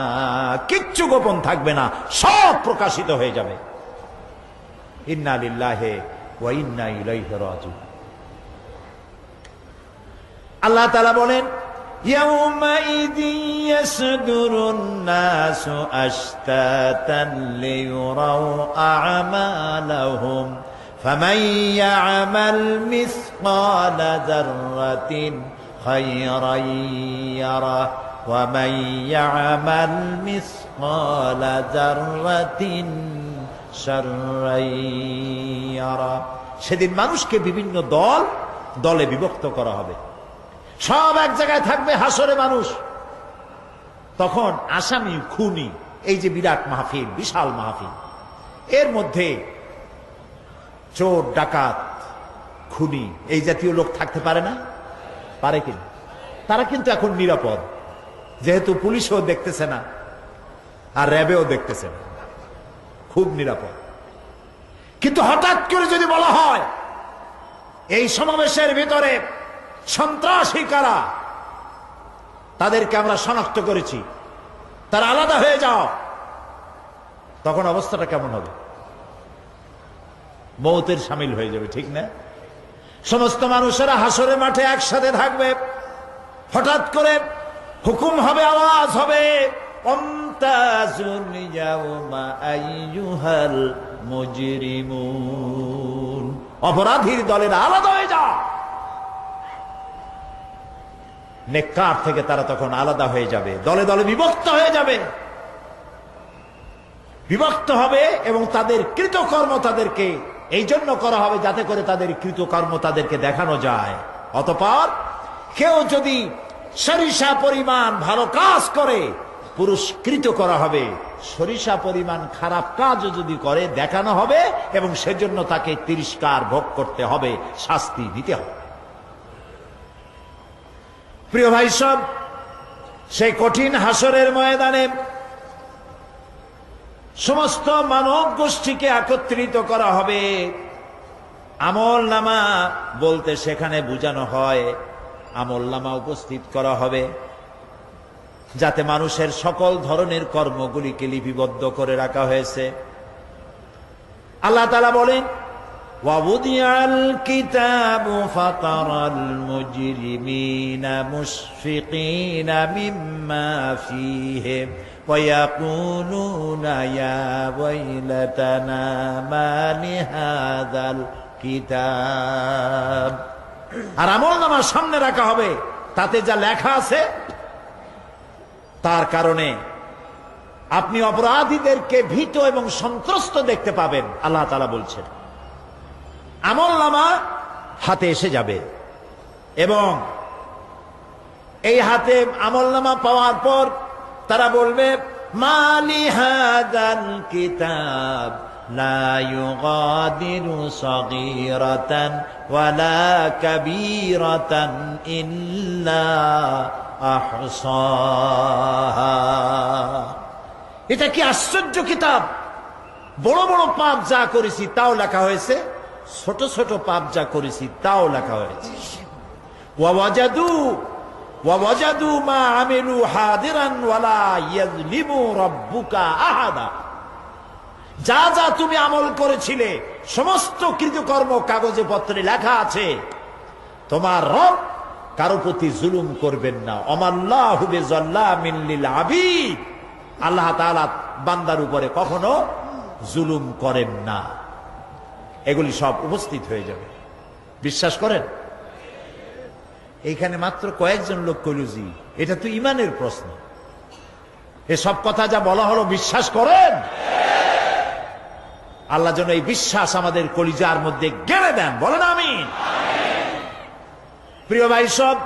কিচ্ছু গোপন থাকবে না, সব প্রকাশিত হয়ে যাবে। ইন্না লিল্লাহি ওয়া ইন্না ইলাইহি রাজিউন। আল্লাহ তাআলা বলেন, ইয়াউমাইযিন ইয়াসদুরুন নাসু আশতাতান লিয়ুরাউ আ'মালাহুম ফামান ইয়া'মাল মিসকালা যাররাতিন খায়রান ইয়ারা ওয়া মান ইয়া'মাল মিসকালা যাররাতিন শাররান ইয়ারা। সেদিন মানুষকে বিভিন্ন দল দলে বিভক্ত করা হবে, সব এক জায়গায় থাকবে হাসরে মানুষ। তখন আসামি, খুনি, এই যে বিরাট মাহফিল, বিশাল মাহফিল, এর মধ্যে চোর, ডাকাত, খুনি, এই জাতীয় লোক থাকতে পারে না? পারে কিনা? তারা কিন্তু এখন নিরাপদ, যেহেতু পুলিশও দেখতেছে না আর র্যাবেও দেখতেছে না, খুব নিরাপদ। কিন্তু হঠাৎ করে যদি বলা হয় এই সমাবেশের ভিতরে সন্ত্রাসী কারা, তাদেরকে আমরা শনাক্ত করেছি, তারা আলাদা হয়ে যাও, তখন অবস্থাটা কেমন হবে? মৌতের শামিল হয়ে যাবে, ঠিক না? সমস্ত মানুষেরা হাসরের মাঠে একসাথে থাকবে, হঠাৎ করে হুকুম হবে, আওয়াজ হবে, অমতাজুল ইয়াউমা আইয়ুহাল মুজরিমুন, অপরাধীর দলেরা আলাদা হয়ে যাও। নেককার থেকে তারা তখন আলাদা হয়ে যাবে, দলে দলে বিভক্ত হয়ে যাবে, বিভক্ত হবে এবং তাদের কৃতকর্ম তাদেরকে এই জন্য করা হবে যাতে করে তাদের কৃতকর্ম তাদেরকে দেখানো যায়। অতঃপর কেউ যদি সরিষা পরিমাণ ভালো কাজ করে পুরস্কৃত করা হবে, সরিষা পরিমাণ খারাপ কাজও যদি করে দেখানো হবে এবং সেজন্য তাকে তিরস্কার ভোগ করতে হবে, শাস্তি দিতে হবে। প্রিয় ভাই সব, সেই কঠিন হাসরের ময়দানে সমস্ত মানব গোষ্ঠীকে একত্রিত করা হবে। আমল নামা বলতে সেখানে বোঝানো হয় আমল নামা উপস্থিত করা হবে, যাতে মানুষের সকল ধরনের কর্মগুলিকে লিপিবদ্ধ করে রাখা হয়েছে। আল্লাহ তাআলা বলেন, ওয়াউদিয়াল কিতাবু ফাতারাল মুজরিমিনা মুশফিকিনা মিম্মা ফীহি ওয়ায়াকুলুনা ইয়া ওয়াইলাতানা মা লিহাযাল কিতাব। আর আমলনামা সামনে রাখা হবে, তাতে যা লেখা আছে তার কারণে আপনি অপরাধীদেরকে ভীত এবং সন্ত্রস্ত দেখতে পাবেন। আল্লাহ তাআলা বলছেন আমলনামা হাতে এসে যাবে এবং এই হাতে আমলনামা পাওয়ার পর তারা বলবে, মা লিহাযাল কিতাব লা ইউগাদিরু সগীরাতান ওয়ালা কাবীরাতান ইল্লা আহসাহা। এটা কি আশ্চর্য কিতাব! বড় বড় পাপ যা করেছি তাও লেখা হয়েছে, ছোট ছোট পাপ যা করেছি তাও লেখা হয়েছে। ওয়াজাদু মা আমিলু হাদিরান ওয়ালা ইয়াযলিমু রাব্বুকা আহাদা। যা যা তুমি আমল করেছিলে সমস্ত কৃতকর্ম কাগজে পত্রে লেখা আছে। তোমার রব কারো প্রতি জুলুম করবেন না। অমাল্লাহু বিযাল্লামিন লিল আবিদ। আল্লাহ তাআলা বান্দার উপরে কখনো জুলুম করেন না। এগুলি সব উপস্থিত হয়ে যাবে, বিশ্বাস করেন? এইখানে মাত্র কয়েকজন লোক কইল জি, এটা তো ইমানের প্রশ্ন। এসব কথা যা বলা হলো বিশ্বাস করেন? আল্লাহ যেন এই বিশ্বাস আমাদের কলিজার মধ্যে গেড়ে দেন, বলেন আমিন। প্রিয় ভাই সব,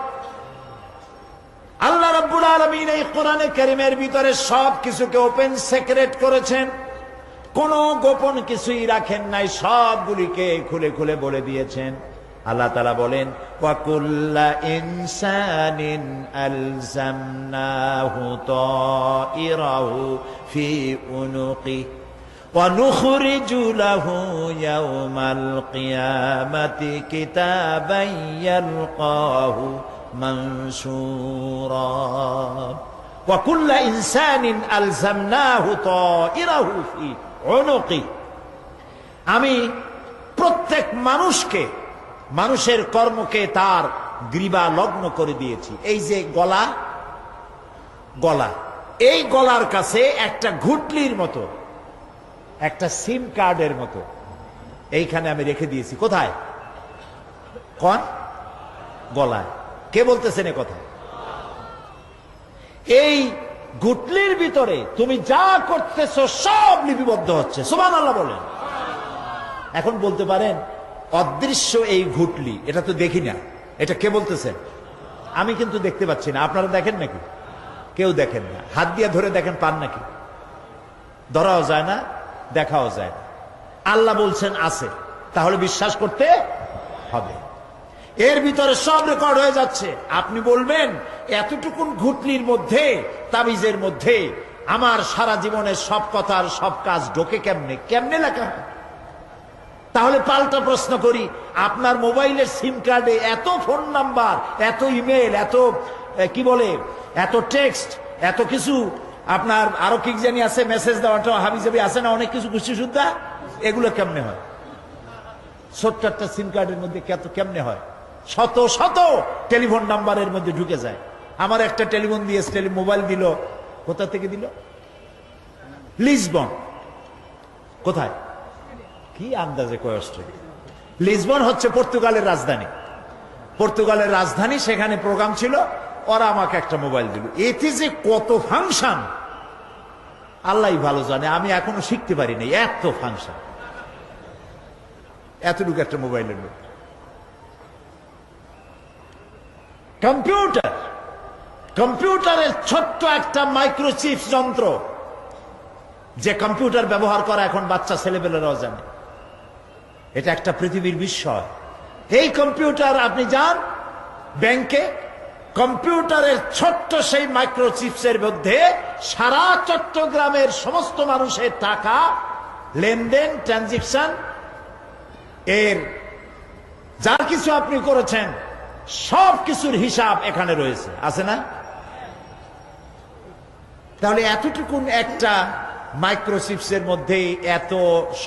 আল্লাহ রাব্বুল আলামিন এই কোরআনে কারীমের ভিতরে সব কিছুকে ওপেন সিক্রেট করেছেন, কোন গোপন কিছুই রাখেন নাই, সবগুলিকে খুলে খুলে বলে দিয়েছেন। আল্লাহ তাআলা বলেন, ওয়া কুল্লা ইনসানিন আলজামনাহু তাইরাহু ফি উনুকি ওয়া নুখরিজু লাহু ইয়াওমাল কিয়ামাতি কিতাবান ইয়ালকাহু মানসুরা। ওয়া কুল্লা ইনসানিন আলজামনাহু তাইরাহু ফি উনুকি। আমি প্রত্যেক মানুষকে, মানুষের কর্মকে তার গ্রীবা লগ্ন করে দিয়েছি। এই যে গলা, গলা, এই গলার কাছে একটা ঘুটলির মতো, একটা সিম কার্ডের মতো এইখানে আমি রেখে দিয়েছি। কোথায়? কোন গলায়? কে বলতেছেন এ কথা? এই ঘুটলির ভিতরে তুমি যা করতেছো সব লিপিবদ্ধ হচ্ছে। সুবহানাল্লাহ বলেন। এখন বলতে পারেন অদৃশ্য এই ঘুটলি, এটা তো দেখি না, এটা কে বলতেছেন? আমি কিন্তু দেখতে পাচ্ছি না। আপনারা দেখেন নাকি? কেউ দেখেন না। হাত দিয়ে ধরে দেখেন, পান নাকি? ধরাও যায় না, দেখাও যায় না। আল্লাহ বলছেন আছে, তাহলে বিশ্বাস করতে হবে। এর ভিতরে সব রেকর্ড হয়ে যাচ্ছে। আপনি বলবেন এতটুকুন ঘুটলির মধ্যে, তাবিজের মধ্যে আমার সারা জীবনের সব কথার সব কাজ ঢোকে কেমনে? কেমনে লেখা হয়? তাহলে পাল্টা প্রশ্ন করি, আপনার মোবাইলের সিম কার্ডে এত ফোন নাম্বার, এত ইমেল, এত কি বলে, এত টেক্সট, এত কিছু, আপনার আরো কি জানি আছে, মেসেজ দেওয়াটা হাবিজাবি আছে না, অনেক কিছু খুশি সুদ্ধা, এগুলো কেমনে হয়? ছোট্ট একটা সিম কার্ডের মধ্যে কেমনে হয়? শত শত টেলিফোন নাম্বারের মধ্যে ঢুকে যায়। আমার একটা টেলিফোন দিয়ে মোবাইল দিল, কোথা থেকে দিল? লিসবন। কোথায়? কি আন্দাজে কয় অস্ট্রেলিয়া? লিসবন হচ্ছে পর্তুগালের রাজধানী। পর্তুগালের রাজধানী, সেখানে প্রোগ্রাম ছিল, ওরা আমাকে একটা মোবাইল দিল। এতে যে কত ফাংশন আল্লাহ ভালো জানে, আমি এখনো শিখতে পারি নাই এত ফাংশন, এতটুকু একটা মোবাইলের মধ্যে। কম্পিউটার, কম্পিউটারের ছোট্ট একটা মাইক্রোচিপস যন্ত্র, যে কম্পিউটার ব্যবহার করা এখন বাচ্চা ছেলেপেলেরাও জানে, এটা একটা পৃথিবীর বিস্ময়। এই কম্পিউটার, আপনি যান ব্যাংকে, কম্পিউটারের ছোট্ট সেই মাইক্রোচিপসের মধ্যে সারা চট্টগ্রামের সমস্ত মানুষের টাকা লেনদেন, ট্রানজেকশন, এর যা কিছু আপনি করেছেন সব কিছুর হিসাব এখানে রয়েছে, আছে না? তাহলে এতটুকুন একটা মাইক্রোচিপসের মধ্যে এত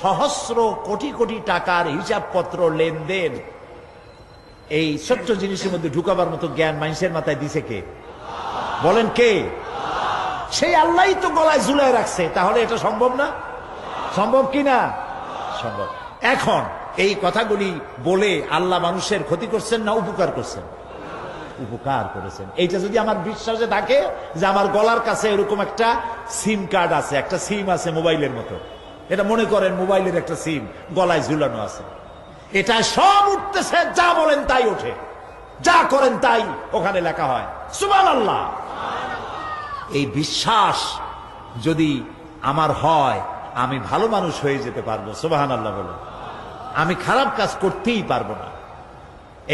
সহস্র কোটি কোটি টাকার হিসাবপত্র, লেনদেন, এই ছোট্ট জিনিসের মধ্যে ঢুকাবার মতো জ্ঞান মানুষের মাথায় দিছে কে? বলেন কে? সেই আল্লাহই তো গলায় ঝুলায় রাখছে। তাহলে এটা সম্ভব না? সম্ভব কি না? সম্ভব। এখন এই কথাগুলি বলে আল্লাহ মানুষের ক্ষতি করছেন না উপকার করছেন? উপকার করেছেন। এইটা যদি আমার বিশ্বাসে থাকে যে আমার গলার কাছে এরকম একটা সিম কার্ড আছে, একটা সিম আছে মোবাইলের মতো, এটা মনে করেন মোবাইলের একটা সিম গলায় ঝুলানো আছে, এটা সব উঠতেছে, যা বলেন তাই ওঠে, যা করেন তাই ওখানে লেখা হয়। সুবহানাল্লাহ। এই বিশ্বাস যদি আমার হয়, আমি ভালো মানুষ হয়ে যেতে পারবো। সুবহানাল্লাহ বলো। আমি খারাপ কাজ করতেই পারবো না।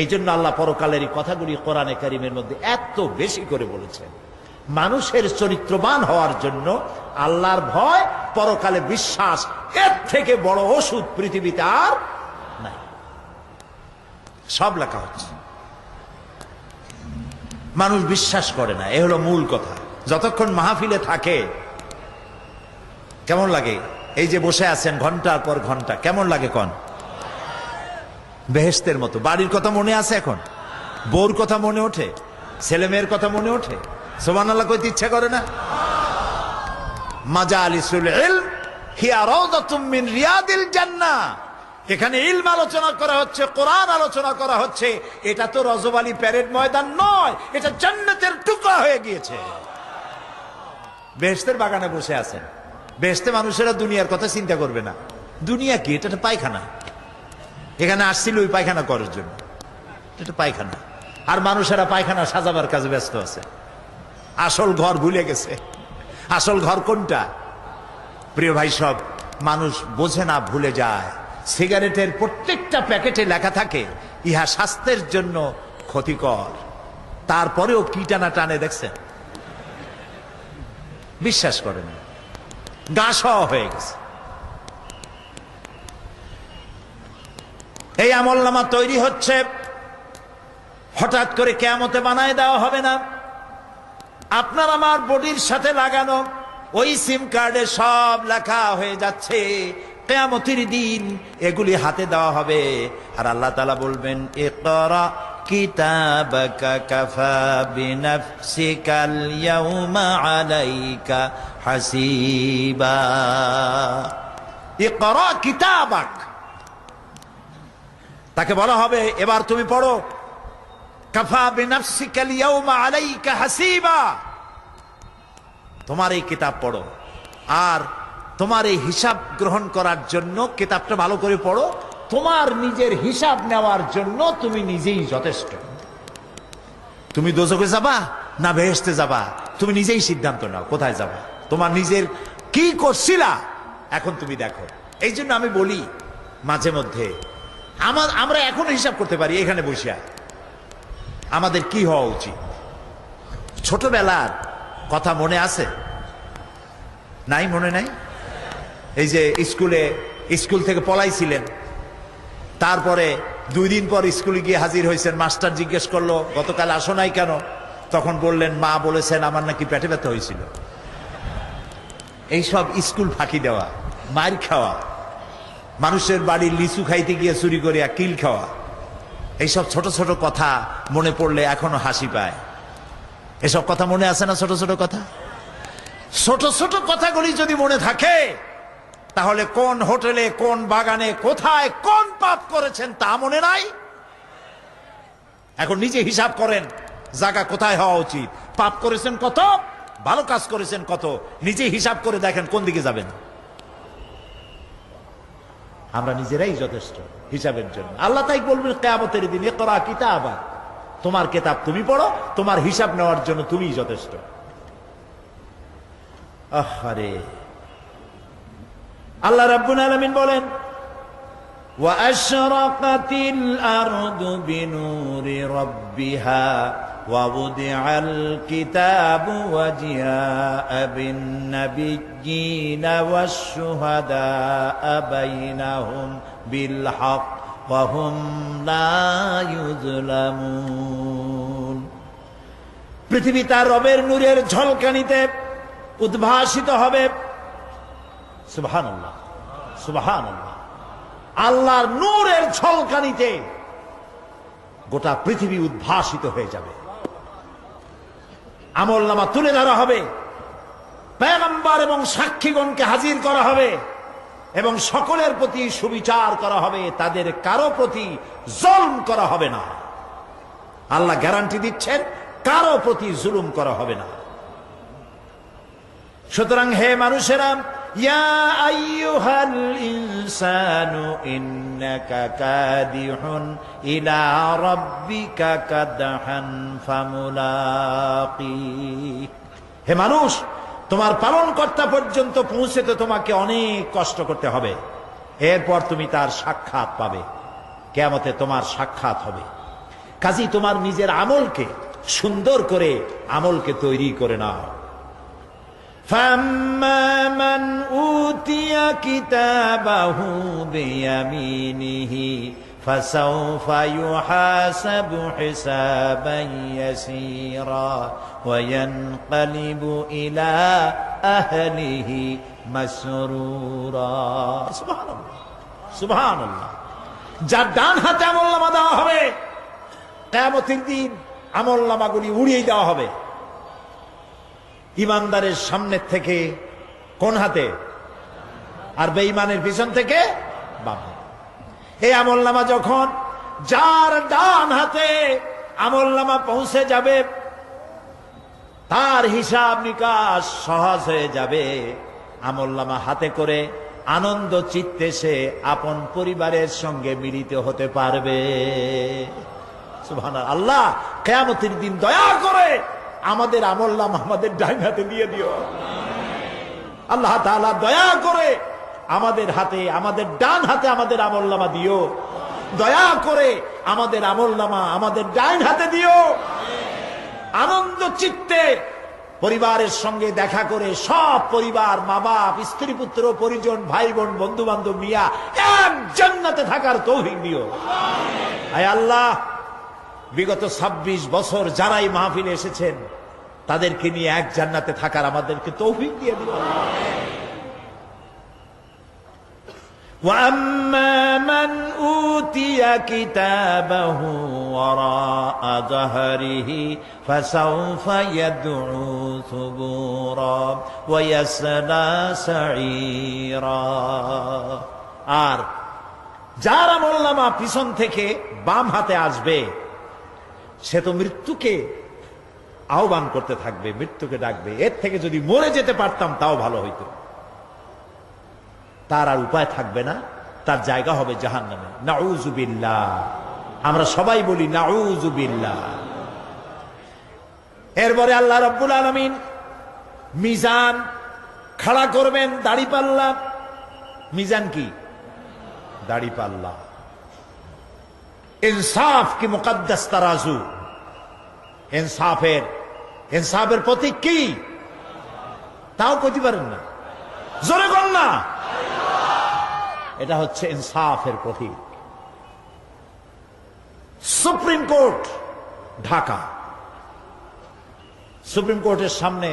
এই জন্য আল্লাহ পরকালের এই কথাগুলি কোরআনে কারীমের মধ্যে এত বেশি করে বলেছেন। মানুষের চরিত্রবান হওয়ার জন্য আল্লাহর ভয়, পরকালে বিশ্বাস, এর থেকে বড় ওষুধ পৃথিবীতে আর নাই। সব লেখা হচ্ছে, মানুষ বিশ্বাস করে না, এ হলো মূল কথা। যতক্ষণ মাহফিলে থাকে কেমন লাগে? এই যে বসে আছেন ঘন্টার পর ঘন্টা, কেমন লাগে কন? বেহেশতের মতো। বাড়ির কথা মনে আছে এখন? বউর কথা মনে ওঠে? ছেলে মেয়ের কথা মনে ওঠে? সুবহানাল্লাহ কইতে ইচ্ছা করে না? মাজালিসুল ইলম হিয়া রাউদাতুম মিন রিয়াদিল জান্নাহ। এখানে ইলম আলোচনা করা হচ্ছে, কোরআন আলোচনা করা হচ্ছে। এটা তো রজব আলী প্যারেড ময়দান নয়, এটা জান্নাতের টুকরা হয়ে গিয়েছে। বেহেশতের বাগানে বসে আছেন। বেহেশতে মানুষেরা দুনিয়ার কথা চিন্তা করবে না। দুনিয়া কি? এটা একটা পায়খানা। এখানে আসছিল ওই পায়খানা করার জন্য, এটা পায়খানা। আর মানুষেরা পায়খানা সাজাবার কাজে ব্যস্ত আছে, আসল ঘর ভুলে গেছে। আসল ঘর কোনটা? প্রিয় ভাই, সব মানুষ বোঝে না, ভুলে যায়। সিগারেটের প্রত্যেকটা প্যাকেটে লেখা থাকে ইহা স্বাস্থ্যের জন্য ক্ষতিকর, তারপরেও কি টানা টানে দেখছেন? বিশ্বাস করেন, গা সওয়া হয়ে গেছে। এই আমলনামা তৈরি হচ্ছে, হঠাৎ করে কিয়ামতে বানায় দেওয়া হবে না। আপনার আমার বডির সাথে লাগানো ওই সিম কার্ডে সব লেখা হয়ে যাচ্ছে। কিয়ামতের দিন এগুলি হাতে দেওয়া হবে, আর আল্লাহ তাআলা বলবেন, ইকরা কিতাবাকা কাফা বিনাফসিকাল ইয়াউমা আলাইকা হাসিবা। ইকরা কিতাবাক, তাকে বলা হবে এবার তুমি পড়ো। কাফা বিনাফসিকাল ইয়াউমা আলাইকা হাসিবা, তোমার এই কিতাব পড়ো, আর তোমার এই হিসাব গ্রহণ করার জন্য কিতাবটা ভালো করে পড়ো। তোমার নিজের হিসাব নেওয়ার জন্য তুমি নিজেই যথেষ্ট। তুমি দোজখে যাবা না বেহেশতে যাবা, তুমি নিজেই সিদ্ধান্ত নাও কোথায় যাবা। তোমার নিজের কি করছিলা এখন তুমি দেখো। এই জন্য আমি বলি মাঝে মধ্যে আমরা এখন হিসাব করতে পারি এখানে বসিয়া আমাদের কি হওয়া উচিত। ছোটবেলার কথা মনে আছে? নাই? মনে নাই? এই যে স্কুল থেকে পলাইছিলেন, তারপরে 2 দিন পর স্কুলে গিয়ে হাজির হয়েছেন, মাস্টার জিজ্ঞেস করলো গতকাল আসো নাই কেন? তখন বললেন মা বলেছেন আমার নাকি পেটে ব্যথা হয়েছিল। এইসব স্কুল ফাঁকি দেওয়া, মার খাওয়া, মানুষের বাড়ির লিচু খাইতে গিয়ে চুরি করিয়া কিল খাওয়া, এইসব ছোট ছোট কথা মনে পড়লে এখনো হাসি পায়। এসব কথা মনে আছে না? ছোট ছোট কথা, ছোট ছোট কথাগুলি যদি মনে থাকে তাহলে কোন হোটেলে, কোন বাগানে, কোথায় কোন পাপ করেছেন তা মনে নাই? এখন নিজে হিসাব করেন জায়গা কোথায় হওয়া উচিত, পাপ করেছেন কত, ভালো কাজ করেছেন কত, নিজে হিসাব করে দেখেন কোন দিকে যাবেন। আমরা নিজেরাই যথেষ্ট হিসাবের জন্য। আল্লাহ তাই বলবেন কিয়ামতের দিন, ইকরা কিতাবা, তোমার কিতাব তুমি পড়ো, তোমার হিসাব নেওয়ার জন্য তুমিই যথেষ্ট। আহারে, আল্লাহ রাব্বুল আলামিন বলেন ওয়া আশরাকাতিল আরদু বিনুরি রাব্বিহা ওয়া বুদিআল কিতাবু ওয়া জিআআ বিন নাবিয়্যিনা ওয়াশ শুহাদাআ বাইনাহুম বিল হক ওয়া হুম লা ইউযলামুন। পৃথিবী তার রবের নূরের ঝলকানিতে উদ্ভাসিত হবে। সুবহানাল্লাহ, সুবহানাল্লাহ। আল্লাহর নূরের ঝলকানিতে গোটা পৃথিবী উদ্ভাসিত হয়ে যাবে। আমলনামা তুলে ধরা হবে, পয়গম্বর এবং সাক্ষীগণকে হাজির করা হবে এবং সকলের প্রতি সুবিচার করা হবে, তাদের কারো প্রতি জুলুম করা হবে না। আল্লাহ গ্যারান্টি দিচ্ছেন কারো প্রতি জুলুম করা হবে না। সুতরাং হে মানুষেরা, ইয়া আইয়ুহাল ইনসানু ইন্নাকা কাদিহুন ইলা রাব্বিকা কাদহান ফামুলাকি। হে মানুষ, তোমার পালনকর্তা পর্যন্ত পৌঁছতে তোমাকে অনেক কষ্ট করতে হবে, এরপর তুমি তার সাক্ষাৎ পাবে। কিয়ামতে তোমার সাক্ষাৎ হবে। কাজেই তোমার নিজের আমলকে সুন্দর করে আমলকে তৈরি করে নাও। فَأَمَّا مَنْ أُوتِيَ كِتَابَهُ بِيَمِينِهِ فَسَوْفَ يُحَاسَبُ حِسَابًا يَسِيرًا وَيَنْقَلِبُ إِلَى أَهْلِهِ مسرورا। সুবহানাল্লাহ, সুবহানাল্লাহ। যার ডান হাতে আমলনামা দেওয়া হবে, কিয়ামতের দিন আমলনামাগুলি উড়িয়ে দেওয়া হবে। ইমানদারের সামনের থেকে কোন হাতে, আর বেঈমানের পিছন থেকে বাম হাতে। এই আমলনামা যখন যার ডান হাতে আমলনামা পৌঁছে যাবে, তার হিসাব নিকাশ সহজ হয়ে যাবে। আমলনামা হাতে করে আনন্দ চিত্তে সে আপন পরিবারের সঙ্গে মিলিত হতে পারবে। সুবহানাল্লাহ। আল্লাহ কিয়ামতের দিন দয়া করে আমাদের আমলনামা আমাদের ডান হাতে দিয়ে দিও। আল্লাহ তাআলা দয়া করে আমাদের হাতে, আমাদের ডান হাতে আমাদের আমলনামা দিও। দয়া করে আমাদের আমলনামা আমাদের ডান হাতে দিও। আনন্দ চিত্তে পরিবারের সঙ্গে দেখা করে সব পরিবার, মা বাপ, স্ত্রী পুত্র পরিজন, ভাই বোন, বন্ধু বান্ধব নিয়া এক জান্নাতে থাকার তৌফিক দিও। আয় আল্লাহ, বিগত 26 বছর যারাই মাহফিলে এসেছেন তাদেরকে নিয়ে এক জান্নাতে থাকার আমাদেরকে তৌফিক দিয়ে দিও। وَأَمَّا مَنْ أُوتِيَ كِتَابَهُ وَرَاءَ ظَهْرِهِ فَسَوْفَ يَدْعُو ثُبُورًا وَيَصْلَى سَعِيرًا। আর যার আমলনামা পিছন থেকে বাম হাতে আসবে, সে তো মৃত্যুকে আহ্বান করতে থাকবে, মৃত্যুকে ডাকবে। এর থেকে যদি মরে যেতে পারতাম তাও ভালো হইতো। তার আর উপায় থাকবে না, তার জায়গা হবে জাহান্নামে। নাউযুবিল্লাহ। আমরা সবাই বলি নাউযুবিল্লাহ। এরপরে আল্লাহ রাব্বুল আলামিন মিজান খাড়া করবেন, দাড়িপাল্লা। মিজান কি? দাড়িপাল্লা। ইনসাফ কি মুকদ্দাস তারাজু। ইনসাফের প্রতীক কি? তাও কইতে পারেন না, জোরে বল না। এটা হচ্ছে ইনসাফের প্রতীক। সুপ্রিম কোর্ট ঢাকা, সুপ্রিম কোর্টের সামনে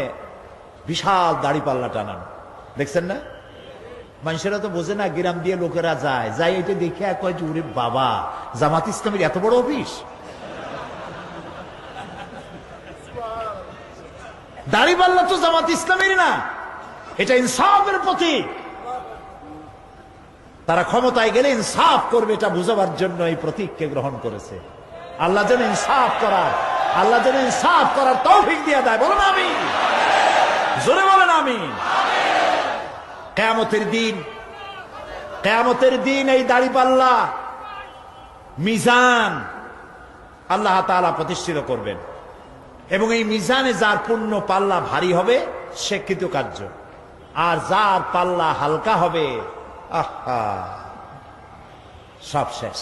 বিশাল দাড়িপাল্লা টানানো, দেখছেন না? মানুষেরা তো বোঝে না, গ্রাম দিয়ে লোকেরা যায়, যাই এটা দেখে কয় যে ওরে বাবা, জামাত ইসলামের এত বড় অফিস, দাড়িপাল্লা তো জামাত ইসলামের না, এটা ইনসাফের প্রতীক। তারা ক্ষমতায় গেলে ইনসাফ করবে, এটা বুঝাবার জন্য এই প্রতীককে গ্রহণ করেছে। আল্লাহ যেন ইনসাফ করার তৌফিক দিয়ে দেয়। বলুন আমিন, জোরে বলেন আমিন। কিয়ামতের দিন এই দাড়িপাল্লা মিজান আল্লাহ তাআলা প্রতিষ্ঠিত করবেন, এবং এই মিজানে যার পুণ্য পাল্লা ভারী হবে সে কৃতকার্য, আর যার পাল্লা হালকা হবে আহা সব শেষ।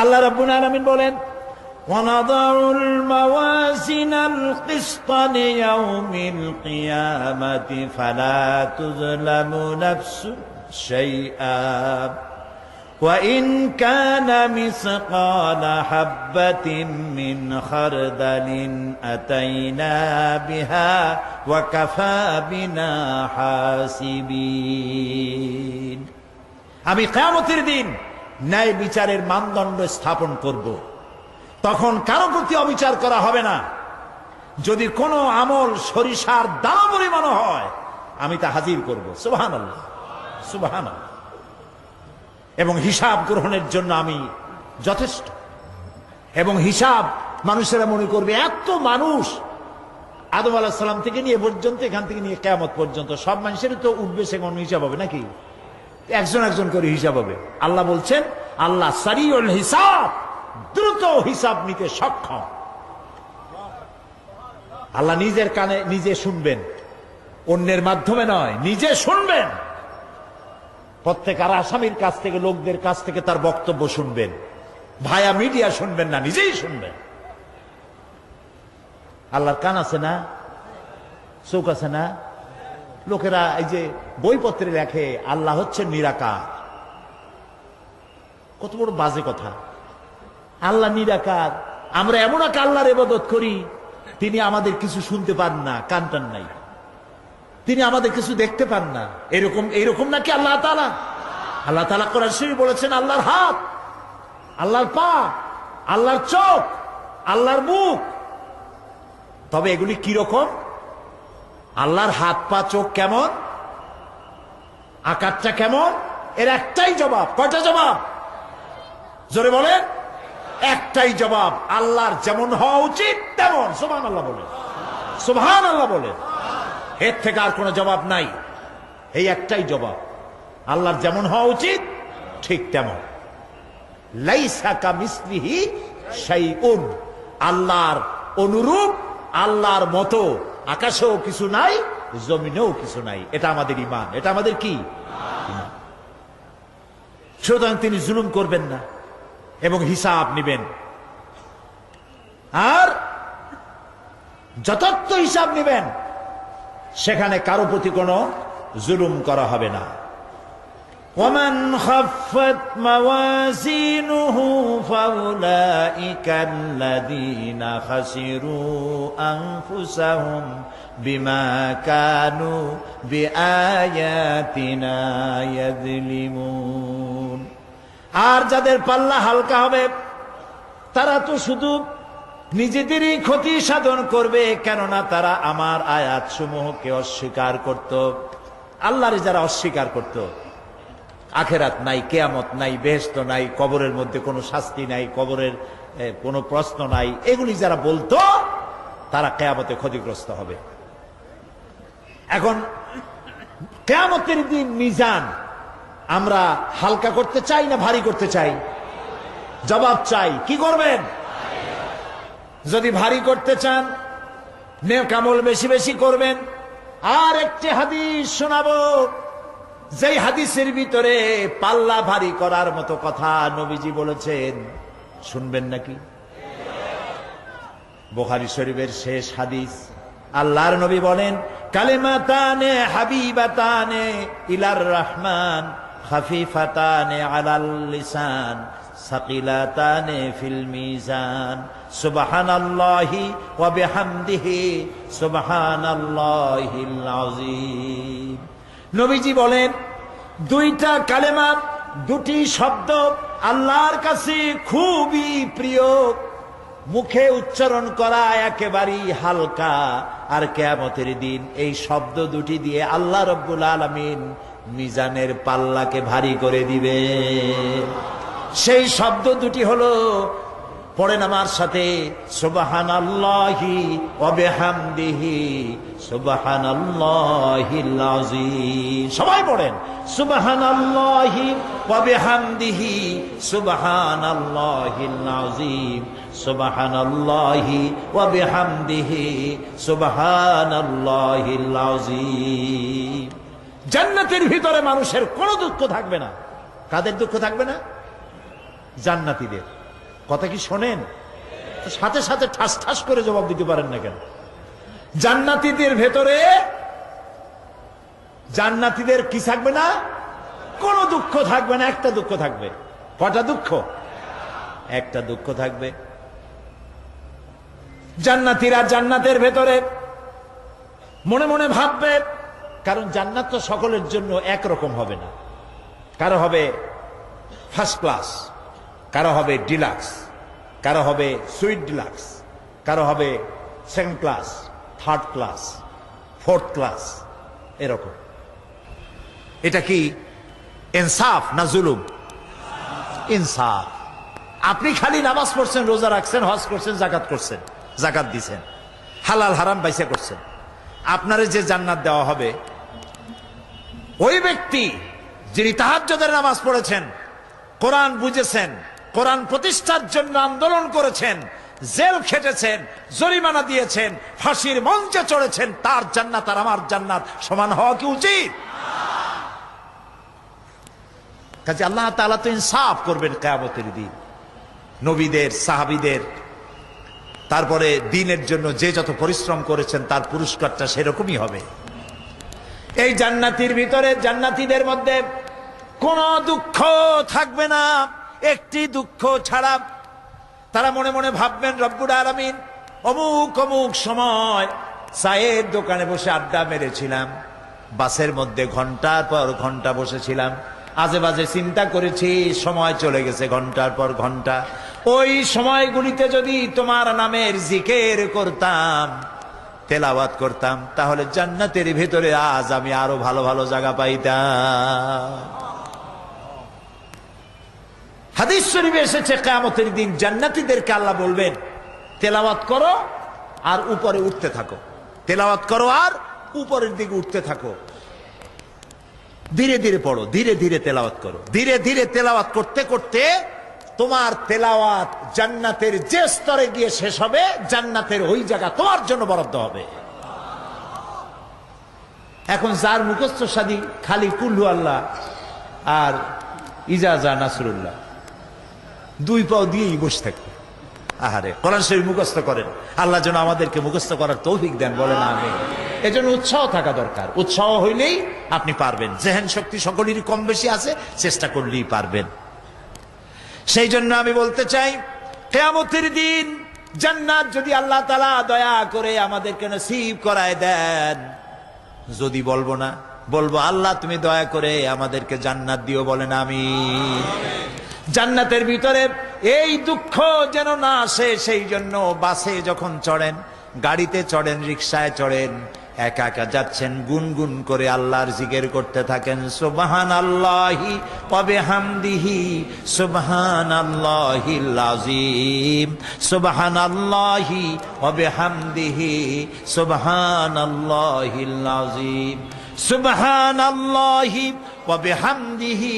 আল্লাহ রাব্বুল আলামিন বলেন, وَنَضَعُ الْمَوَازِينَ الْقِسْطَ لِيَوْمِ الْقِيَامَةِ فَلَا تُظْلَمُ نَفْسٌ شَيْئًا وَإِنْ كَانَ مِثْقَالَ حَبَّةٍ مِّنْ خَرْدَلٍ أَتَيْنَا بِهَا وَكَفَى بِنَا حَاسِبِينَ। আমি কিয়ামতের দিন ন্যায় বিচারের মানদণ্ড স্থাপন করব, তখন কারো প্রতি অবিচার করা হবে না। যদি কোনো আমল সরিষার দানা পরিমাণ হয় আমি তা হাজির করব। সুবহানাল্লাহ, সুবহানাল্লাহ। এবং হিসাব গ্রহণের জন্য আমি যথেষ্ট। এবং হিসাব মানুষেরা মনে করবে এত মানুষ, আদম আলাইহিস সালাম থেকে নিয়ে পর্যন্ত, এখান থেকে নিয়ে কিয়ামত পর্যন্ত সব মানুষেরই তো উঠবে সে কোন হিসাব হবে নাকি? একজন একজন করে হিসাব হবে। আল্লাহ বলছেন, আল্লাহ সারিউল হিসাব, দ্রুত হিসাব নিতে সক্ষম। আল্লাহ নিজের কানে নিজে শুনবেন, অন্যের মাধ্যমে নয়, নিজে শুনবেন। প্রত্যেক আর আসামির কাছ থেকে, লোকদের কাছ থেকে তার বক্তব্য শুনবেন, ভায়া মিডিয়া শুনবেন না, নিজেই শুনবেন। আল্লাহর কান আছে না, চোখ আছে না? লোকেরা এই যে বইপত্রে লেখে আল্লাহ হচ্ছে নিরাকার, কত বড় বাজে কথা। আল্লাহ নিরাকার, আমরা এমন এক আল্লাহর ইবাদত করি, তিনি আমাদের কিছু শুনতে পান না, কান টান নাই, তিনি আমাদের কিছু দেখতে পান না। এরকম নাকি আল্লাহ তাআলা? আল্লাহ তাআলা কোরআন শরীফে বলেছেন আল্লাহর হাত, আল্লাহর পা, আল্লাহর চোখ, আল্লাহর মুখ। তবে এগুলি কি রকম? আল্লাহর হাত, পা, চোখ কেমন, আকারটা কেমন? এর একটাই জবাব। কয়টা জবাব? জোরে বলেন। একটাই জবাব, আল্লাহর যেমন হওয়া উচিত তেমন। সুবহানাল্লাহ বলে, সুবহানাল্লাহ বলে। এর থেকে আর কোনো জবাব নাই, এই একটাই জবাব, আল্লাহর যেমন হওয়া উচিত ঠিক তেমন। লাইসা কামিসলিহি শাইউন, আল্লাহর অনুরূপ, আল্লাহর মতো আকাশেও কিছু নাই, জমিনেও কিছু নাই। এটা আমাদের ঈমান, এটা আমাদের কি ঈমান। সুতরাং তিনি জুলুম করবেন না এবং হিসাব নেবেন, আর যথার্থ হিসাব নেবেন, সেখানে কারো প্রতি কোনো জুলুম করা হবে না। ومن خفت موازينه فأولئك الذين خسروا أنفسهم بما كانوا بآياتنا يظلمون। আর যাদের পাল্লা হালকা হবে তারা তো শুধু নিজেদেরই ক্ষতি সাধন করবে, কেননা তারা আমার আয়াত সমূহকে অস্বীকার করত। আল্লাহরে যারা অস্বীকার করত, আখেরাত নাই, কিয়ামত নাই, বেহেশত নাই, কবরের মধ্যে কোনো শাস্তি নাই, কবরের কোনো প্রশ্ন নাই, এগুলি যারা বলতো তারা কিয়ামতে ক্ষতিগ্রস্ত হবে। এখন কিয়ামতের দিন মিজান আমরা হালকা করতে চাই না ভারী করতে চাই? জবাব চাই। কি করবেন? যদি ভারী করতে চান নেক আমল বেশি বেশি করবেন। আর একটি হাদিস শোনাবো, যেই হাদিসের ভিতরে পাল্লা ভারী করার মতো কথা নবীজি বলেছেন, শুনবেন নাকি? বুখারী শরীফের শেষ হাদিস। আল্লাহর নবী বলেন, কালিমাতানে হাবিবাতানে ইলার রহমান খাফিফাতানে আলাল লিসান সাকিলাতানে ফিল মিজান সুবহানাল্লাহি ওয়া বিহামদিহি সুবহানাল্লাহিল আযীম। নবীজি বলেন, দুইটা কালেমা, দুটি শব্দ আল্লাহর কাছে খুবই প্রিয়, মুখে উচ্চারণ করা একেবারেই হালকা, আর কিয়ামতের দিন এই শব্দ দুটি দিয়ে আল্লাহ রাব্বুল আলামিন মিজানের পাল্লাকে ভারী করে দিবে। সেই শব্দ দুটি হলো, পড়েন আমার সাথে, সুবহানাল্লাহি ওয়া বিহামদিহি সুবহানাল্লাহিল আযীম। সবাই পড়েন, সুবহানাল্লাহি ওয়া বিহামদিহি সুবহানাল্লাহিল আযীম সুবহানাল্লাহি ওয়া বিহামদিহি সুবহানাল্লাহিল আযীম। জান্নাতের ভিতরে মানুষের কোনো দুঃখ থাকবে না। কাদের দুঃখ থাকবে না? জান্নাতীদের। কথা কি শোনেন? সাথে সাথে ঠাস ঠাস করে জবাব দিতে পারেন না কেন? জান্নাতীদের ভেতরে, জান্নাতীদের কি থাকবে না? কোনো দুঃখ থাকবে না। একটা দুঃখ থাকবে। কটা দুঃখ? একটা দুঃখ থাকবে। জান্নাতীরা জান্নাতের ভেতরে মনে মনে ভাববে, কারণ জান্নাত তো সকলের জন্য একরকম হবে না। কারো হবে ফার্স্ট ক্লাস, কারো হবে ডিলাক্স, কারো হবে সুইট ডিলাক্স, কারো হবে second class, third class, fourth class, এরকম। এটা কি ইনসাফ না জুলুম? ইনসাফ। আপনি খালি নামাজ পড়ছেন, রোজা রাখছেন, হজ করছেন, জাকাত করছেন, জাকাত দিছেন, হালাল হারাম বাইসা করছেন, আপনারে যে জান্নাত দেওয়া হবে, ওই ব্যক্তি যিনি তাহাজ্জুদের নামাজ পড়েছেন, কোরআন বুঝেছেন, কোরআন প্রতিষ্ঠার জন্য আন্দোলন করেছেন, জেল খেটেছেন, জরিমানা দিয়েছেন, ফাঁসির মঞ্চে চড়েছেন, তার জান্নাত আর আমার জান্নাত সমান হওয়া কি উচিত? কাজে আল্লাহ তাআলা তো ইনসাফ করবেন কিয়ামতের দিন। নবীদের, সাহাবীদের, তারপরে দ্বীনের জন্য যে যত পরিশ্রম করেছেন তার পুরস্কারটা সেরকমই হবে। এই জান্নাতীর ভিতরে, জান্নাতীদের মধ্যে কোনো দুঃখ থাকবে না, একটি দুঃখ ছাড়া। তারা মনে মনে ভাববেন, রব্বুল আলামিন, অমুক অমুক সময় চায়ের দোকানে বসে আড্ডা মেরেছিলাম, বাসের মধ্যে ঘন্টার পর ঘন্টা বসেছিলাম, আজে বাজে চিন্তা করেছি, সময় চলে গেছে ঘন্টার পর ঘন্টা। ওই সময়গুলিতে যদি তোমার নামের জিকির করতাম, তেলাওয়াত করতাম, তাহলে জান্নাতের ভিতরে আজ আমি আরো ভালো ভালো জায়গা পাইতাম। হাদিস শরীফে এসেছে, কিয়ামতের দিন জান্নাতীদেরকে আল্লাহ বলবেন, তেলাওয়াত করো আর উপরে উঠতে থাকো, তেলাওয়াত করো আর উপরের দিকে উঠতে থাকো, ধীরে ধীরে পড়ো, ধীরে ধীরে তেলাওয়াত করো। ধীরে ধীরে তেলাওয়াত করতে করতে তোমার তেলাওয়াত জান্নাতের যে স্তরে গিয়ে শেষ হবে, জান্নাতের ওই জায়গা তোমার জন্য বরাদ্দ হবে। এখন যার মুখস্থ সাদি খালি কুল্লু আল্লাহ আর ইজাজা নাসরুল্লাহ, দুই পাও দিয়েই বসে থাকবে। আহারে, কোরআন শরীফ মুখস্থ করেন, আল্লাহ যেন আমাদেরকে মুখস্থ করার তৌফিক দেন, বলেন আমিন। এজন্য উৎসাহ থাকা দরকার। উৎসাহ হইলেই আপনি পারবেন। জেহেন শক্তি সকলেরই কম বেশি আছে, চেষ্টা করলেই পারবেন। সেই জন্য আমি বলতে চাই, কিয়ামতের দিন জান্নাত যদি আল্লাহ তাআলা দয়া করে আমাদেরকে নসিব করায় দেন, যদি বলবো না, বলবো আল্লাহ তুমি দয়া করে আমাদেরকে জান্নাত দিও, বলেন আমিন। জান্নাতের ভিতরে এই দুঃখ যেন না আসে, সেই জন্য বাসে যখন চড়েন, গাড়িতে চড়েন, রিকশায় চড়েন, একা একা যাচ্ছেন, গুনগুন করে আল্লাহর জিকির করতে থাকেন, সুবহানাল্লাহি ওয়া বিহামদিহি সুবহানাল্লাহিল আযীম সুবহানাল্লাহি ওয়া বিহামদিহি সুবহানাল্লাহিল আযীম সুবহানাল্লাহি ওয়া বিহামদিহি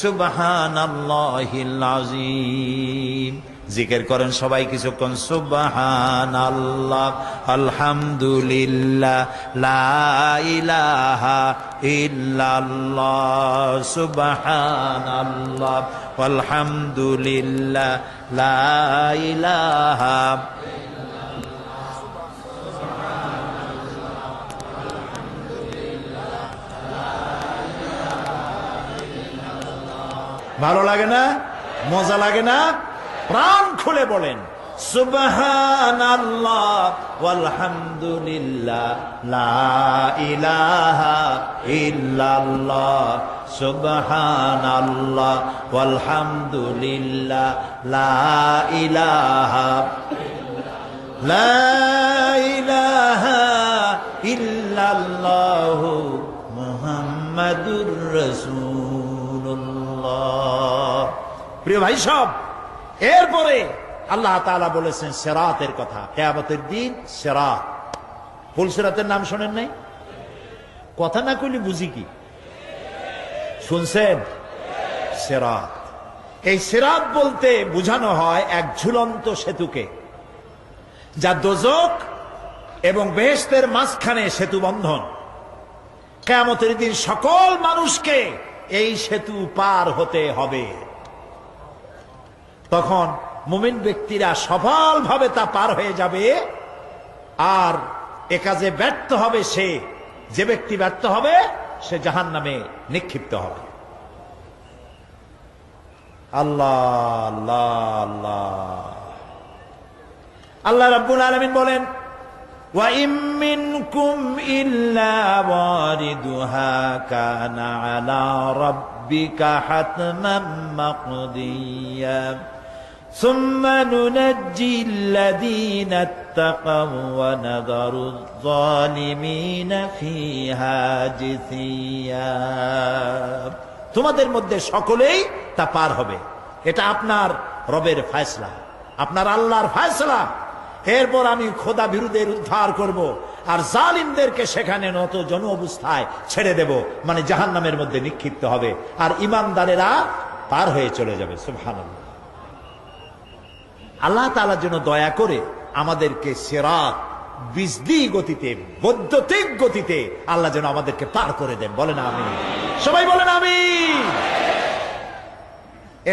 সুবহানাল্লাহিল আযীম। জিকির করেন সবাই কিছুক্ষণ, সুবহানাল্লাহ আলহামদুলিল্লাহ লা ইলাহা ইল্লাল্লাহ সুবহানাল্লাহ আলহামদুলিল্লাহ লা ইলাহা। ভালো লাগে না? মজা লাগে না? প্রাণ খুলে বলেন সুবহানাল্লাহ ওয়ালহামদুলিল্লাহ লা ইলাহা ইল্লাল্লাহ সুবহানাল্লাহ ওয়ালহামদুলিল্লাহ লা ইলাহা ইল্লাল্লাহু মুহাম্মাদুর রাসূলুল্লাহ। প্রিয় ভাই সব, এরপরে আল্লাহ তাআলা বলেছেন সিরাতের কথা, কিয়ামতের দিন সিরাত। ফুলসিরাতের নাম শোনেন নাই? কথা না কইলে বুঝি কি? শুনছেন? সিরাত। এই সিরাত বলতে বোঝানো হয় এক ঝুলন্ত সেতুকে, যা দোজখ এবং বেহেশতের মাঝখানে সেতু বন্ধন। কিয়ামতের দিন সকল মানুষকে এই সেতু পার হতে হবে। তখন মুমিন ব্যক্তিরা সফলভাবে তা পার হয়ে যাবে। আর এ কাজে ব্যর্থ হবে সে, যে ব্যক্তি ব্যর্থ হবে সে জাহান্নামে নিক্ষিপ্ত হবে। আল্লাহ আল্লাহ আল্লাহ। আল্লাহ রাব্বুল আলামিন বলেন ওয়া ইম মিনকুম ইল্লা ওয়ারিদুহা কানা আলা রাব্বিকা হাতমান মাকদিয়া সুম্মা নুনাজ্জিল্লাযীনা ইত্তাকাও ওয়া নাযারুয যালিমিনা ফীহা জিসিয়া। তোমাদের মধ্যে সকলেই তা পার হবে। এটা আপনার রবের ফয়সালা, আপনার আল্লাহর ফয়সালা। এরপর আমি খোদা বিরুদ্ধের উদ্ধার করব, আর জালিমদেরকে সেখানে নত জন অবস্থায় ছেড়ে দেব, মানে জাহান্নামের মধ্যে নিক্ষিপ্ত হবে, আর ঈমানদারেরা পার হয়ে চলে যাবে। সুবহানাল্লাহ। আল্লাহ তাআলার জন্য দয়া করে আমাদেরকে সিরাত বিজলি গতিতে, বৈদ্যুতিক গতিতে আল্লাহ যেন আমাদেরকে পার করে দেন। বলেন আমিন, সবাই বলেন আমিন।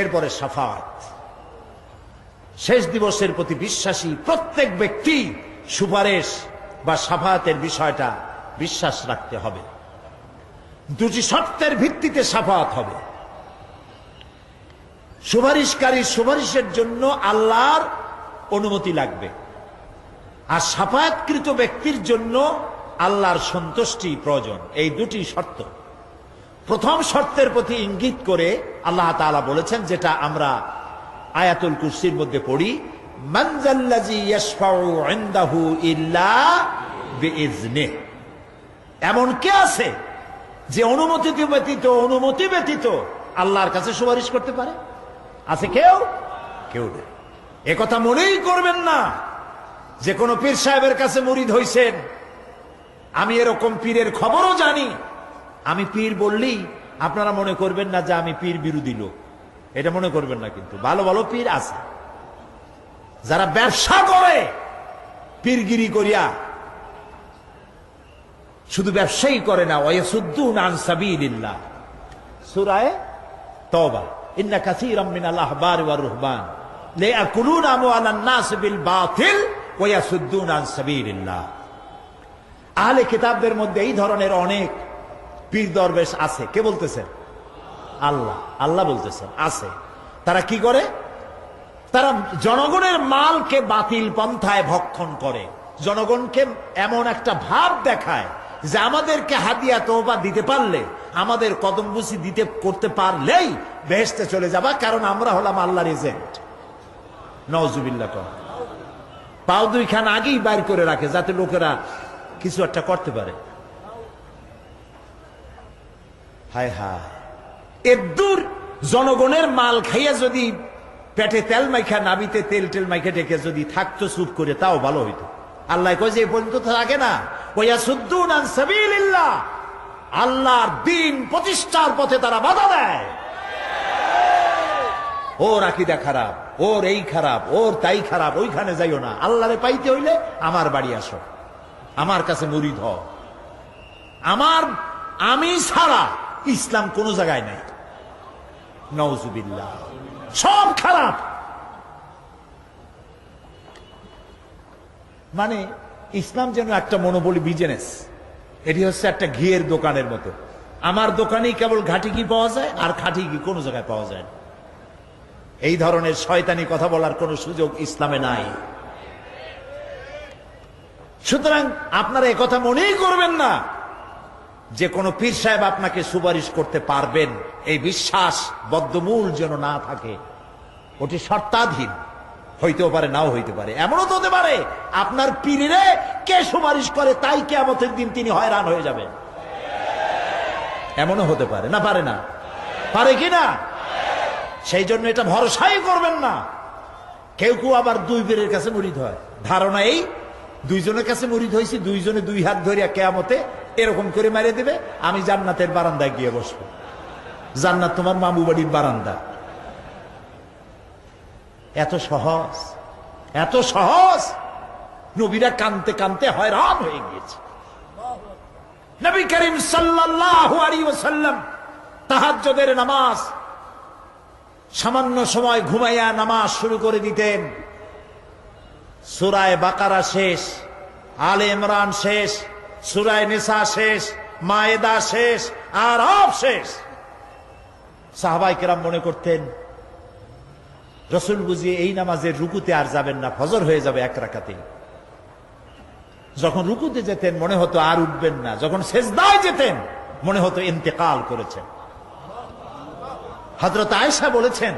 এরপরে শাফাত, শেষ দিবসের প্রতি বিশ্বাসী প্রত্যেক ব্যক্তি সুপারিশ বা শাফাতের বিষয়টা বিশ্বাস রাখতে হবে। দুটি শর্তের ভিত্তিতে শাফাত হবে। সুপারিশকারী সুপারিশের জন্য আল্লাহর অনুমতি লাগবে, আর শাফায়াতকৃত ব্যক্তির জন্য আল্লাহর সন্তুষ্টি প্রয়োজন। এই দুটি শর্ত। প্রথম শর্তের প্রতি ইঙ্গিত করে আল্লাহ তাআলা বলেছেন, যেটা আমরা আয়াতুল কুরসির মধ্যে পড়ি, মান যাল্লাযী ইয়াশফাউ ইনদাহু ইল্লা বিইজনিহি। এমন কে আছে যে অনুমতি ব্যতীত আল্লাহর কাছে সুপারিশ করতে পারে? আছে কেউ? কেউ নেই। একথা মনেই করবেন না যে কোনো পীর সাহেবের কাছে মুরিদ হইছেন। আমি এরকম পীরের খবরও জানি। আমি পীর বললেই আপনারা মনে করবেন না যে আমি পীর বিরোধী লোক, এটা মনে করবেন না। কিন্তু ভালো ভালো পীর আছে যারা ব্যবসা করে পীরগিরি করিয়া। শুধু ব্যবসায়ী করে না, ওয়ায়াসুদ্দুনা আন সাবিলিল্লাহ। সূরা তাওবা, ইন্না কাসীরাম মিনাল আহবারি ওয়ার রুহবান লায়াকুলুনা আমওয়ালান নাস বিল বাতিল ওয়ায়াসুদ্দুনা আন সাবিলিল্লাহ। আহলে কিতাবদের মধ্যে এই ধরনের অনেক পীর দরবেশ আছে। কে বলতেছেন? আল্লাহ। আল্লাহ বলতেছেন আছে। তারা কি করে? তারা জনগণের মালকে বাতিল পন্থায় ভক্ষণ করে। জনগণকে এমন একটা ভাব দেখায় যে আমাদেরকে হাদিয়া তওবা দিতে পারলে, আমাদের কদমবুসি দিতে করতে পারলেই বেহেশতে চলে যাবা, কারণ আমরা হলাম আল্লাহর এজেন্ট। নাউজুবিল্লাহ। পাও দুইখান আগেই বাইর করে রাখে যাতে লোকেরা কিছু একটা করতে পারে। হায় হায়, এদূর জনগণের মাল খাইয়া যদি পেটে তেল মাইখা, নাবিতে তেল টেল মাইখা ডেকে যদি থাকতো চুপ করে, তাও ভালো হইতো। আল্লাহ কয় যে এই পর্যন্ত থাকে না। ওয়ায়াসুদ্দুনা আন সাবিলিল্লাহ, আল্লাহর দ্বীন প্রতিষ্ঠার পথে তারা বাধা দেয়। ওর আকীদা খারাপ, ওর এই খারাপ, ওর তাই খারাপ, ওইখানে যাইও না। আল্লাহরে পাইতে হইলে আমার বাড়ি আসো, আমার কাছে মুরিদ হও। আমি ছাড়া ইসলাম কোন জায়গায় নাই। নাউজুবিল্লাহ। সব খারাপ। মানে ইসলাম যেন একটা মনোবলি বিজনেস। এটি হচ্ছে একটা ঘিয়ের দোকানের মতো। আমার দোকানেই কেবল ঘাটি ঘি পাওয়া যায়, আর খাঁটি ঘি কোনো জায়গায় পাওয়া যায় না। এই ধরনের শয়তানি কথা বলার কোনো সুযোগ ইসলামে নাই। সুতরাং আপনারা একথা মনেই করবেন না যে কোনো পীর সাহেব আপনাকে সুপারিশ করতে পারবেন, এই বিশ্বাস বদ্ধমূল যেন না থাকে। ওটি শর্তাধীন, হইতেও পারে নাও হইতে পারে। এমনও তো হতে পারে আপনার পীরে কে সুপারিশ করে তাই কিয়ামতের দিন তিনি হয়রান হয়ে যাবেন, এমনও হতে পারে। না পারে না? পারে কি না? সেই জন্য এটা ভরসাই করবেন না। কেউ কেউ আবার দুই পীরের কাছে মুরিদ হয়, ধারণা এই দুইজনের কাছে মুরিদ হয়েছি, দুইজনে দুই হাত ধরিয়া কিয়ামতে এরকম করে মারিয়ে দিবে, আমি জান্নাতের বারান্দায় গিয়ে বসবো। জান্নাত তোমার মামু বাড়ির বারান্দা। এত সহজ, এত সহজ। নবীরা কানতে কানতে হয়রান হয়ে গিয়েছে। নবী করিম সাল্লাল্লাহু আলাইহি ওয়াসাল্লাম তাহাজ্জুদের নামাজ সামান্য সময় ঘুমাইয়া নামাজ শুরু করে দিতেন। সূরায়ে বাকারা শেষ, আলে ইমরান শেষ, সূরায়ে নিসা শেষ, মায়েদা শেষ, আরাফ শেষ। সাহাবায়ে কেরাম মনে করতেন রাসূল বুঝিয়ে এই নামাজের রুকুতে আর যাবেন না, ফজর হয়ে যাবে এক রাকাতে। যখন রুকুতে যেতেন মনে হতো আর উঠবেন না, যখন সেজদায় যেতেন মনে হতো ইন্তেকাল করেছেন। হযরত আয়েশা বলেছেন,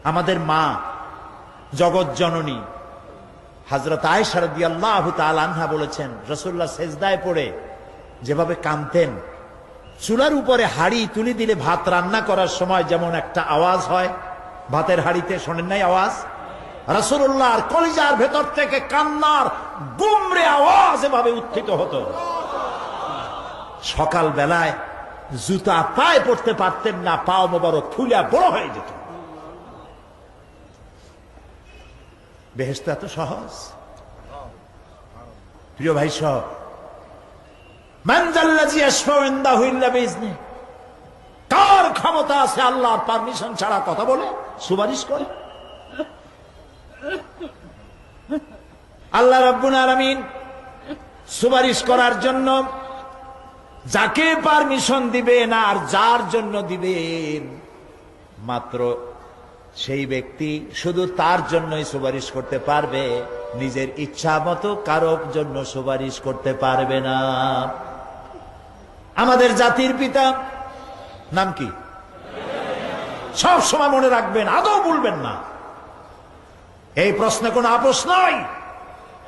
আমাদের মা জগৎ জননী হযরত আয়েশা রাদিয়াল্লাহু তাআলা আনহা বলেছেন, রাসূলুল্লাহ সেজদায় পড়ে যেভাবে কাঁদতেন, চুলার উপরে হাড়ি তুলে দিলে ভাত রান্না করার সময় যেমন একটা আওয়াজ হয় ভাতের হাড়িতে, শোনেন নাই আওয়াজ? রাসূলুল্লাহর কলিজার ভেতর থেকে কান্নার গুমরে আওয়াজ এভাবে উত্থিত হতো। সকাল বেলায় জুতা পায়ে পড়তে পারতেন না, পাও মোবারক ফুলে বড় হয়ে যেত। বেহেশত এত সহজ। প্রিয় ভাই সব, মান যাল্লাযী ইয়াশফাউ ইনদাহু ইল্লা বিইজনি, কার ক্ষমতা আছে আল্লাহর পারমিশন ছাড়া কথা বলে সুপারিশ করে? আল্লাহ রাব্বুল আলামিন সুপারিশ করার জন্য যাকে পারমিশন দিবেন আর যার জন্য দিবেন মাত্র সেই ব্যক্তি শুধু তার জন্যই সুপারিশ করতে পারবে, নিজের ইচ্ছা মতো কারোর জন্য সুপারিশ করতে পারবে না। আমাদের জাতির পিতা নাম কি? সব সময় মনে রাখবেন, আদৌ ভুলবেন না। এই প্রশ্নে কোনো আপোষ নয়।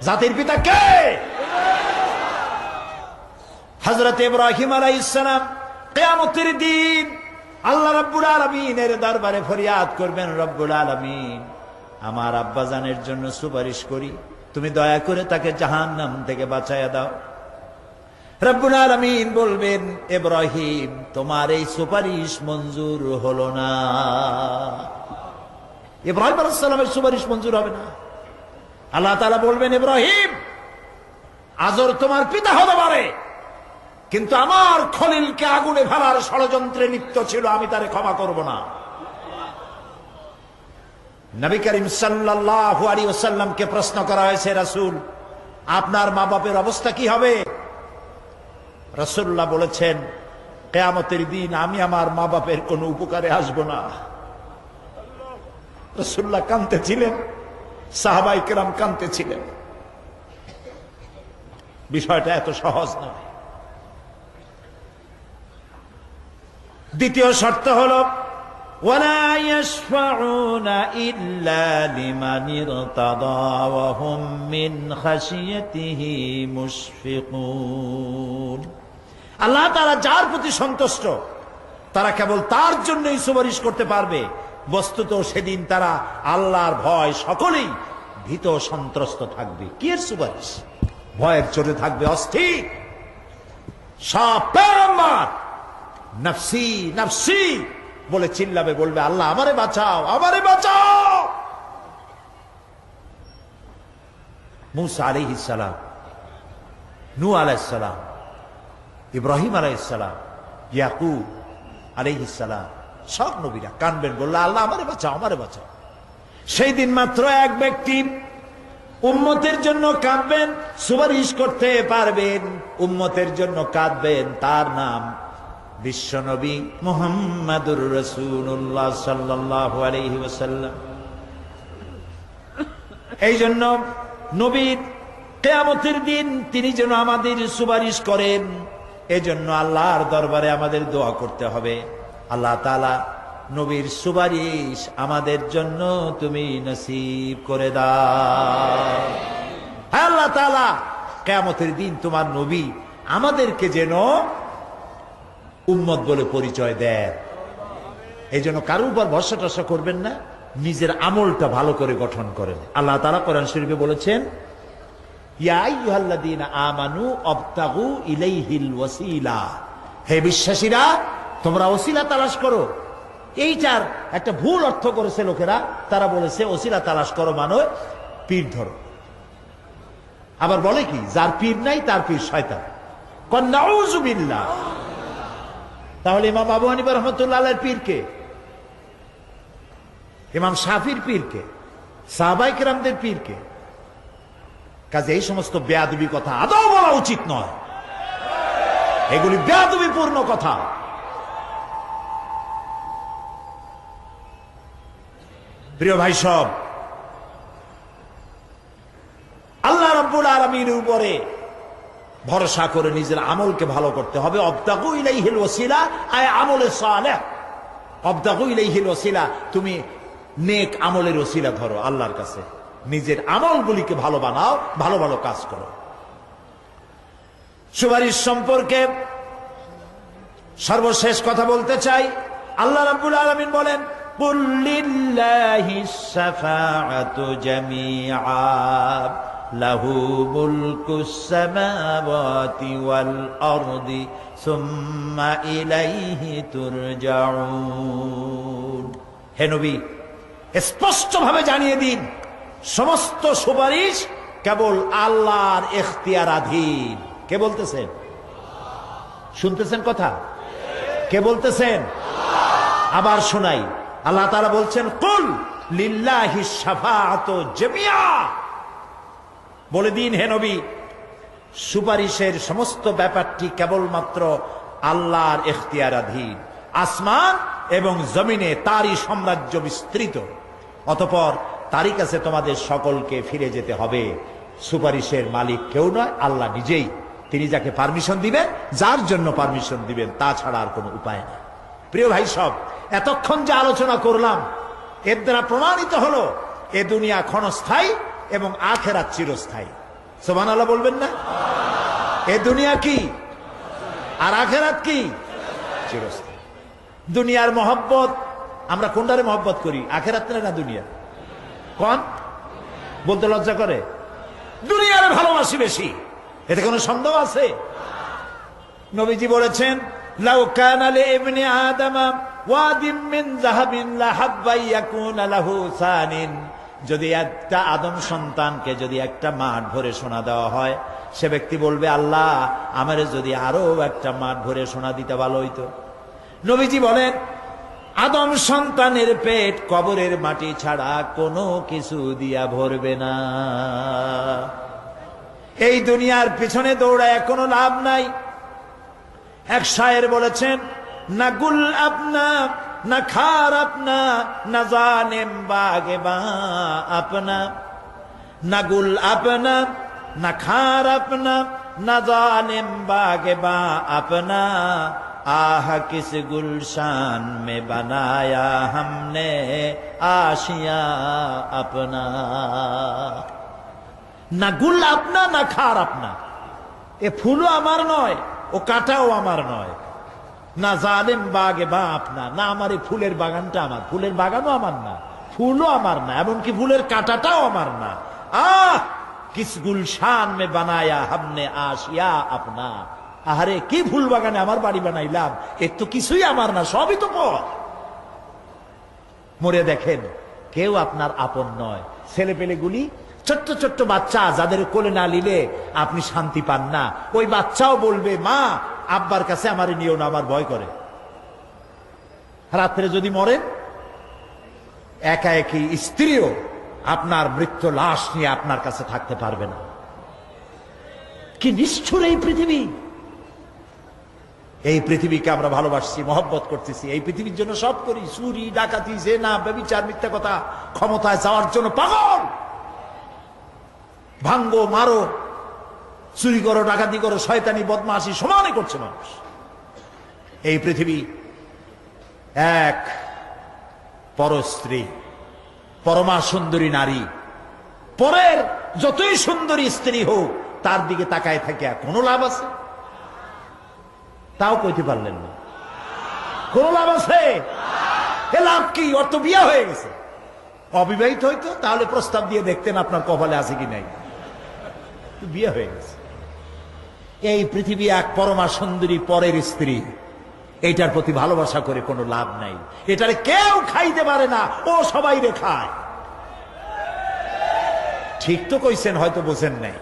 জাতির পিতা কে? হযরত ইব্রাহিম আলাইহিস সালাম কিয়ামতের দিন আল্লাহ রাব্বুল আলামিনের দরবারে ফরিয়াদ করবেন, রব্বুল আলামিন আমার আব্বাজানের জন্য সুপারিশ করি, তুমি দয়া করে তাকে জাহান্নাম থেকে বাঁচায়া দাও। রব্বুল আলামিন বলবেন, ইব্রাহিম তোমার এই সুপারিশ মঞ্জুর হলো না। ইব্রাহিম আলাইহিস সালামের সুপারিশ মঞ্জুর হবে না। আল্লাহ তাআলা বলবেন, ইব্রাহিম আজর তোমার পিতা হতে পারে, কিন্তু আমার খলিলকে আগুনে ফেলার ষড়যন্ত্রে লিপ্ত ছিল, আমি তারে ক্ষমা করব না। নবী করিম সাল্লাল্লাহু আলাইহি ওয়াসাল্লামকে প্রশ্ন করা হয়েছে, রাসূল আপনার মা বাপের অবস্থা কি হবে? রাসূলুল্লাহ বলেছেন, কিয়ামতের দিন আমি আমার মা বাপের কোনো উপকারে আসব না। রাসূলুল্লাহ কাঁদতেছিলেন, সাহাবায়ে কেরাম কাঁদতেছিলেন। বিষয়টা এত সহজ নয়। দ্বিতীয় শর্ত হলো ওয়ালা ইয়াশফাউনা ইল্লা লিমান ইরতাদা ওয়া হুম মিন খাশিয়াতিহি মুশফিকুন। আল্লাহ তাআলা যার প্রতি সন্তুষ্ট তারা কেবল তার জন্যই সুপারিশ করতে পারবে। বস্তুত সেদিন তারা আল্লাহর ভয় সকলেই ভীত সন্ত্রস্ত থাকবে। কি এর সুপারিশ? ভয়ের চোটে থাকবে অস্থির। সব পয়গম্বর নফসি নফসি বলে চিল্লাবে, বলবে আল্লাহ আমারে বাঁচাও, আমারে বাঁচাও। মুসা আলাইহিস সালাম, নূহ আলাইহিস সালাম, ইব্রাহিম আলাইহিস সালাম, ইয়াকুব আলাইহিস সালাম, সব নবীরা কানবেন, বললে আল্লাহ আমারে বাঁচাও, আমারে বাঁচাও। সেই দিন মাত্র এক ব্যক্তি উম্মতের জন্য কাঁদবেন, সুপারিশ করতে পারবেন, উম্মতের জন্য কাঁদবেন, তার নাম বিশ্বনবী মুহাম্মাদুর রাসূলুল্লাহ সাল্লাল্লাহু আলাইহি ওয়াসাল্লাম। এই জন্য নবীর কিয়ামতের দিন তিনি যেন আমাদের সুপারিশ করেন, এজন্য আল্লাহর দরবারে আমাদের দোয়া করতে হবে, আল্লাহ তাআলা নবীর সুপারিশ আমাদের জন্য তুমি নসিব করে দাও। হ্যাঁ আল্লাহ তাআলা, কিয়ামতের দিন তোমার নবী আমাদেরকে যেন উম্মত বলে পরিচয় দেন। এই জন্য কারোর উপর ভরসা টরসা করবেন না, নিজের আমলটা ভালো করে গঠন করেন। আল্লাহ তাআলা কোরআন শরীফে বলেছেন, ইয়া আইয়ুহাল্লাযীনা আমানু আবতাগু ইলাইহিল ওয়াসিলা, হে বিশ্বাসীরা তোমরা ওসিলা তালাশ করো। এইটার একটা ভুল অর্থ করেছে লোকেরা, তারা বলেছে ওসিলা তালাশ করো মানে পীর ধরো। আবার বলে কি, যার পীর নাই তার পীর শয়তান। নাউযু বিল্লাহ। তাহলে ইমাম আবু হানিফা রাহমাতুল্লাহ আলাইহির পীর কে? ইমাম শাফির পীর কে? সাহাবায়ে কেরামদের পীর কে? কাজে এই সমস্ত বেয়াদবি কথা আদৌ বলা উচিত নয়, এগুলি বেয়াদবিপূর্ণ কথা। প্রিয় ভাই সব, আল্লাহ রাব্বুল আলামিনের উপরে ভরসা করে নিজের আমলকে ভালো করতে হবে। অবতাগু ইলাইহিল ওয়াসিলা আয় আমলে সালেহ। অবতাগু ইলাইহিল ওয়াসিলা, তুমি নেক আমলের ওসিলা ধরো আল্লাহর কাছে, নিজের আমলগুলিকে ভালো বানাও, ভালো ভালো কাজ করো। সুপারিশ সম্পর্কে সর্বশেষ কথা বলতে চাই। আল্লাহ রাব্বুল আলামিন বলেন, কুল লিল্লাহিস শাফাআতু জামিআ লাহু মুলকুস সামাওয়াতি ওয়াল আরদি সুম্মা ইলাইহি তুরজাউন। হে নবী, স্পষ্টভাবে জানিয়ে দিন, সমস্ত সুপারিশ কেবল আল্লাহর এখতিয়ারাধীন। কে বলতেছেন? শুনতেছেন কথা? কে বলতেছেন? আবার শোনাই। আল্লাহ তাআলা বলছেন, কুল লিল্লাহিস শাফাআতু জামিআ। বলে দিন হে নবী, সুপারিশের সমস্ত ব্যাপারটি কেবলমাত্র আল্লাহর এখতিয়ারাধীন। আসমান এবং জমিনে তারই সাম্রাজ্য বিস্তৃত, অতঃপর তারই কাছে তোমাদের সকলকে ফিরে যেতে হবে। সুপারিশের মালিক কেউ নয়, আল্লাহ নিজেই। তিনি যাকে পারমিশন দিবেন, যার জন্য পারমিশন দিবেন, তাছাড়া আর কোনো উপায় নেই। প্রিয় ভাই সব, এতক্ষণ যে আলোচনা করলাম এর দ্বারা প্রমাণিত হলো এ দুনিয়া ক্ষণস্থায়ী এবং আখিরাত চিরস্থায়ী। সুবহানাল্লাহ বলবেন না? এ দুনিয়া কি আর আখিরাত কি? চিরস্থায়ী। দুনিয়ার মহব্বত আমরা কোনটারে মহব্বত করি, আখিরাত না দুনিয়া? কোন বলতে লজ্জা করে? দুনিয়ার ভালোবাসি বেশি, এতে কোনো সন্দেহ আছে? নবীজি বলেছেন, লাউ কানা লিইবনি আদামা ওয়াদিম মিন যাহাবিন লাহাব্বা ইয়াকুনা লাহু সানিন। যদি একটা আদম সন্তানকে যদি একটা মাঠ ভরে সোনা দেওয়া হয়, সে ব্যক্তি বলবে, আল্লাহ আমারে যদি আরো একটা মাঠ ভরে সোনা দিতে ভালো হইতো। নবীজি বলেন, আদম সন্তানের পেট কবরের মাটি ছাড়া কোনো কিছু দিয়া ভরবে না। এই দুনিয়ার পিছনে দৌড়ায় কোনো লাভ নাই। এক শায়ের বলেছেন, না গুল আপনা না খার আপনা না জানেম বাগে বা আপনা, না গুল আপনা না খার আপনা না জানেম বাগে বা আপনা, आह किस गुलशान में बनाया हमने आशिया अपना। না গুল আপনা না খার আপনা, এ ফুলও আমার নয়, ও কাটাও আমার নয়। না জালেম বাগে বা আপনা, না আমার এই ফুলের বাগানটা আমার, ফুলের বাগানও আমার না, ফুলও আমার না, এমনকি ফুলের কাটাটাও আমার না। আহ কিস গুলশান মে বানায়া হামনে আশিয়া আপনা। আহারে কি ফুল বাগানে আমার বাড়ি বানাইলাম, এর তো কিছুই আমার না, সবই তো পর। মরে দেখেন কেউ আপনার আপন নয়। ছেলে পেলেগুলি, ছোট্ট ছোট্ট বাচ্চা যাদের কোলে না নিলে আপনি শান্তি পান না, ওই বাচ্চাও বলবে, মা আব্বার কাছে আমার নিও না, আমার ভয় করে। রাত্রে যদি মরেন, একা একই স্ত্রীও আপনার মৃত্যু লাশ নিয়ে আপনার কাছে থাকতে পারবে না। কি নিষ্ঠুর এই পৃথিবী! এই পৃথিবীকে আমরা ভালোবাসছি, মহব্বত করতেছি, এই পৃথিবীর জন্য সব করি, চুরি ডাকাতি জেনা ব্যভিচার মিথ্যা কথা, ক্ষমতায় যাওয়ার জন্য পাগল। ভাঙ্গো মারো, চুরি করো, ডাকাতি করো, শয়তানি বদমাশি সমানে করছে মানুষ। এই পৃথিবী এক পরস্ত্রী, পরমা সুন্দরী নারী, পরের যতই সুন্দরী স্ত্রী হোক তার দিকে তাকায় থাকে কোনো লাভ আছে? তাও কইতে পারলেন না। কোন লাভ আছে? এ লাভ কি? ওর তো বিয়ে হয়ে গেছে। অবিবাহিত হইতো তাহলে প্রস্তাব দিয়ে দেখতেন আপনার কপালে আছে কি নাই। বিয়ে হয়ে গেছে। এই পৃথিবী এক পরমা সুন্দরী পরের স্ত্রী, এইটার প্রতি ভালোবাসা করে কোনো লাভ নাই। এটারে কেউ খাইতে পারে না, ও সবাই রে খায়। ঠিক তো কইছেন, হয়তো বোঝেন নাই।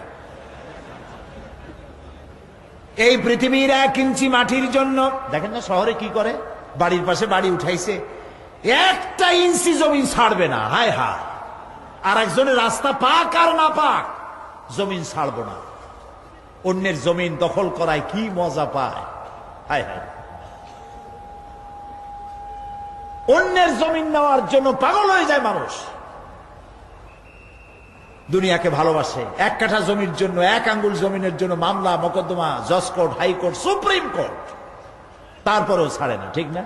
এই পৃথিবীর 1 ইঞ্চি মাটির জন্য দেখেন না শহরে কি করে, বাড়ির পাশে বাড়ি উঠাইছে, 1 ইঞ্চি জমি ছাড়বে না। হায় হায়। আর একজনের রাস্তা পাক আর না পাক, জমিন ছাড়বো না। অন্যের জমিন দখল করায় কি মজা পায়। হায় হায়। অন্যের জমিন নেওয়ার জন্য পাগল হয়ে যায় মানুষ। দুনিয়াকে ভালোবাসে। 1 কাঠা জমির জন্য, 1 আঙ্গুল জমিনের জন্য মামলা মোকদ্দমা, জজ কোর্ট, হাইকোর্ট, সুপ্রিম কোর্ট, তারপরেও ছাড়ে না। ঠিক না?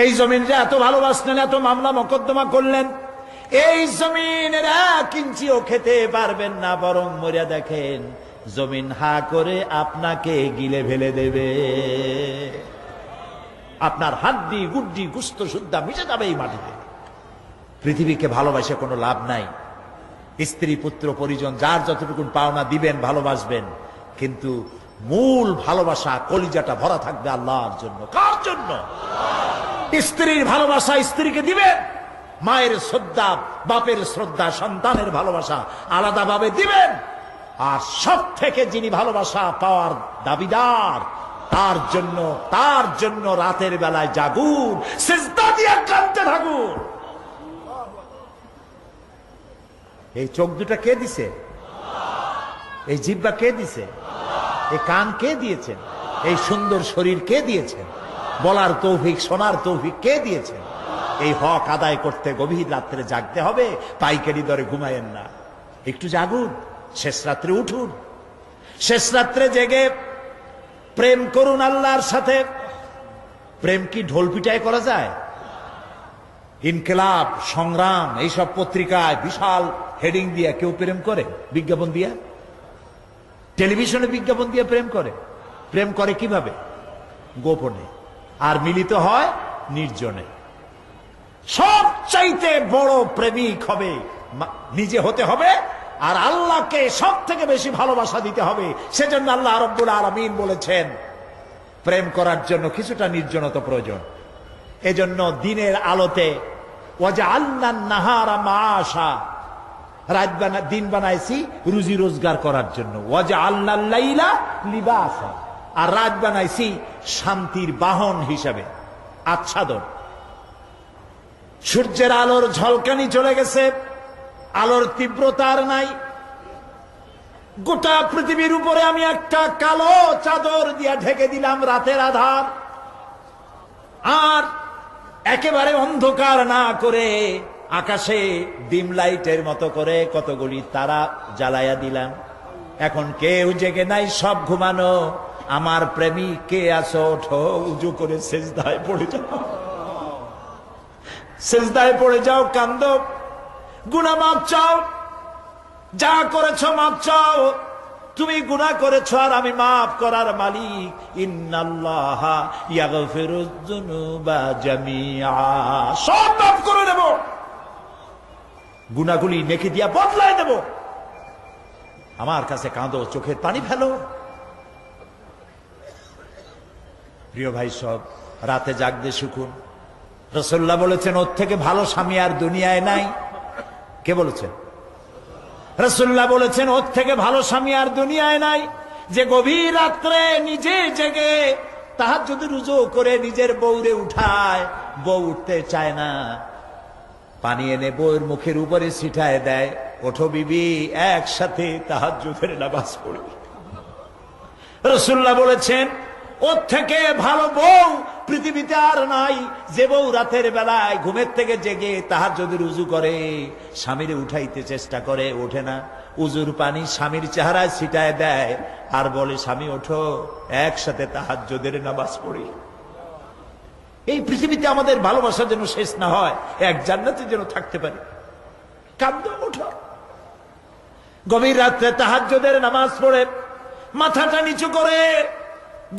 এই জমিনটা এত ভালোবাসলেন, এত মামলা মোকদ্দমা করলেন, এই জমিনের 1 ইঞ্চিও খেতে পারবেন না, বরং মরিয়া দেখেন জমিন হা করে আপনাকে গিলে ফেলে দেবে। আপনার হাড্ডি গুড্ডি গুস্ত সুদ্ধা মিশে যাবে এই মাটিতে। পৃথিবীকে ভালোবাসে কোনো লাভ নাই। স্ত্রী পুত্র পরিজন যার যতটুকু পাওনা দিবেন, ভালোবাসবেন, কিন্তু মূল ভালোবাসা কলিজাটা ভরা থাকবে আল্লাহর জন্য। কার জন্য? স্ত্রীর ভালোবাসা স্ত্রীকে দিবেন, মায়ের শ্রদ্ধা, বাপের শ্রদ্ধা, সন্তানের ভালোবাসা আলাদাভাবে দিবেন। আর সব থেকে যিনি ভালোবাসা পাওয়ার দাবিদার, তার জন্য রাতের বেলায় জাগুন, সিজদা দিয়ে কাঁদতে থাকুন। এই চোখ দুটা কে দিছে? এই জিহ্বা কে দিছে? এই কান কে দিয়েছেন? এই সুন্দর শরীর কে দিয়েছেন? বলার তৌফিক, শোনার তৌফিক কে দিয়েছেন? এই হক আদায় করতে গভীর রাত্রে জাগতে হবে, পাইকারি দরে ঘুমায়েন না। একটু জাগুন, শেষ রাত্রে উঠুন, শেষ রাত্রে জেগে প্রেম করুন আল্লাহর সাথে। প্রেম কি ঢোল পিটায় করা যায়? ইনকিলাব, সংগ্রাম, এইসব পত্রিকায় বিশাল হেডিং দিয়ে কেউ প্রেম করে? বিজ্ঞাপন দিয়া, টেলিভিশনে বিজ্ঞাপন দিয়ে প্রেম করে। প্রেম করে কিভাবে? গোপনে। আর মিলিত হয় নির্জনে। সবচাইতে বড় প্রেমিক হবে নিজে হতে হবে, আর আল্লাহকে সব থেকে বেশি ভালোবাসা দিতে হবে। সেজন্য আল্লাহ রাব্বুল আলামিন বলেছেন প্রেম করার জন্য কিছুটা নির্জনতা প্রয়োজন। এজন্য দিনের আলোতে ওয়াজআলনান নাহারা মাআশা, দিন বানাইছি রুজি রোজগার করার জন্য। ওয়াজআলনাল লাইলা লিবাসা, আর রাত বানাইছি শান্তির বাহন হিসাবে, আচ্ছাদন। সূর্যের আলোর ঝলকানি চলে গেছে, আলোর তীব্রতার নাই। গোটা পৃথিবীর উপরে আমি একটা কালো চাদর দিয়া ঢেকে দিলাম রাতের আধার, আর একেবারে অন্ধকার না করে আকাশে ডিম লাইটের মতো করে কতগুলি তারা জ্বালাইয়া দিলাম। এখন কেউ জেগে নাই, সব ঘুমানো। আমার প্রেমিক কে আছো? ওঠো, উজু করে সেজদায় পড়ে যাও, সেজদায় পড়ে যাও, কান্দো, গুনাহ মাপ চাও, যা করেছ মাপ চাও। তুমি গুনাহ করেছ আর আমি মাফ করার মালিক। ইন্নাল্লাহা ইয়াগফিরুয যুনুবা জামিআ, সব মাফ করে দেব, গুনাহগুলি নেকি দিয়া বদলায় দেব। আমার কাছে কাঁদো, চোখের পানি ফেলো। প্রিয় ভাই সব, রাতে জাগতে শিখুন। রাসূলুল্লাহ বলেছেন ওর থেকে ভালো স্বামী আর দুনিয়ায় নাই। কে বলেছেন? রাসূলুল্লাহ বলেছেন ওর থেকে ভালো স্বামী আর দুনিয়ায় নাই, যে গভীর রাত্রে নিজে জেগে তাহাজ্জুদ রুজু করে নিজের বউরে উঠায়। বউ উঠতে চায় না, পানি এনে বউয়ের মুখের উপরে ছিটায় দেয়, ওঠো বিবি, একসাথে তাহাজ্জুদের নামাজ পড়ি। রাসূলুল্লাহ বলেছেন ওর থেকে ভালো বউ পৃথিবীতে আর নাই। যে বউ রাতের বেলায় ঘুমের থেকে জেগে তাহাজ্জুদের উযু করে, স্বামীরে উঠাইতে চেষ্টা করে, ওঠে না, উজুর পানি স্বামীর চেহারায় ছিটায় দেয় আর বলে, স্বামী ওঠো, একসাথে তাহাজ্জুদের নামাজ পড়ি। এই পৃথিবীতে আমাদের ভালোবাসা যেন শেষ না হয়, এক জান্নাতে যেন থাকতে পারি। কাঁদো, ওঠো। গভীর রাত্রে তাহাজ্জুদের নামাজ পড়ে মাথাটা নিচু করে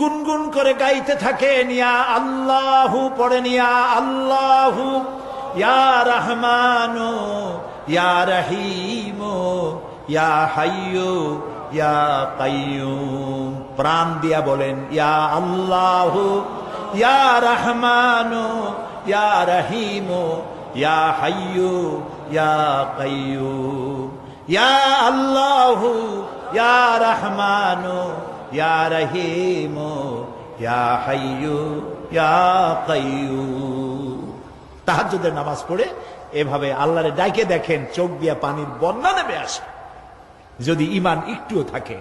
গুনগুন করে গাইতে থাকেন, ইয়া আল্লাহু পড়েন, ইয়া আল্লাহু, ইয়া রহমানু, ইয়া রহিমু, ইয়া হাইয়ু, ইয়া কাইয়ুম। প্রাণ দিয়া বলেন, ইয়া আল্লাহু, ইয়া রহমানু, ইয়া রহিমু, ইয়া হাইয়ু, ইয়া কাইয়ুম। ইয়া আল্লাহু, ইয়া রহমানু, ইয়া রহিমু, ইয়া হাইয়ু, ইয়া কাইয়ুম। তাহাজ্জুদের নামাজ পড়ে এভাবে আল্লাহরে ডাকে দেখেন, চোখ দিয়া পানির বন্যা নেমে আসে, যদি ঈমান একটুও থাকে।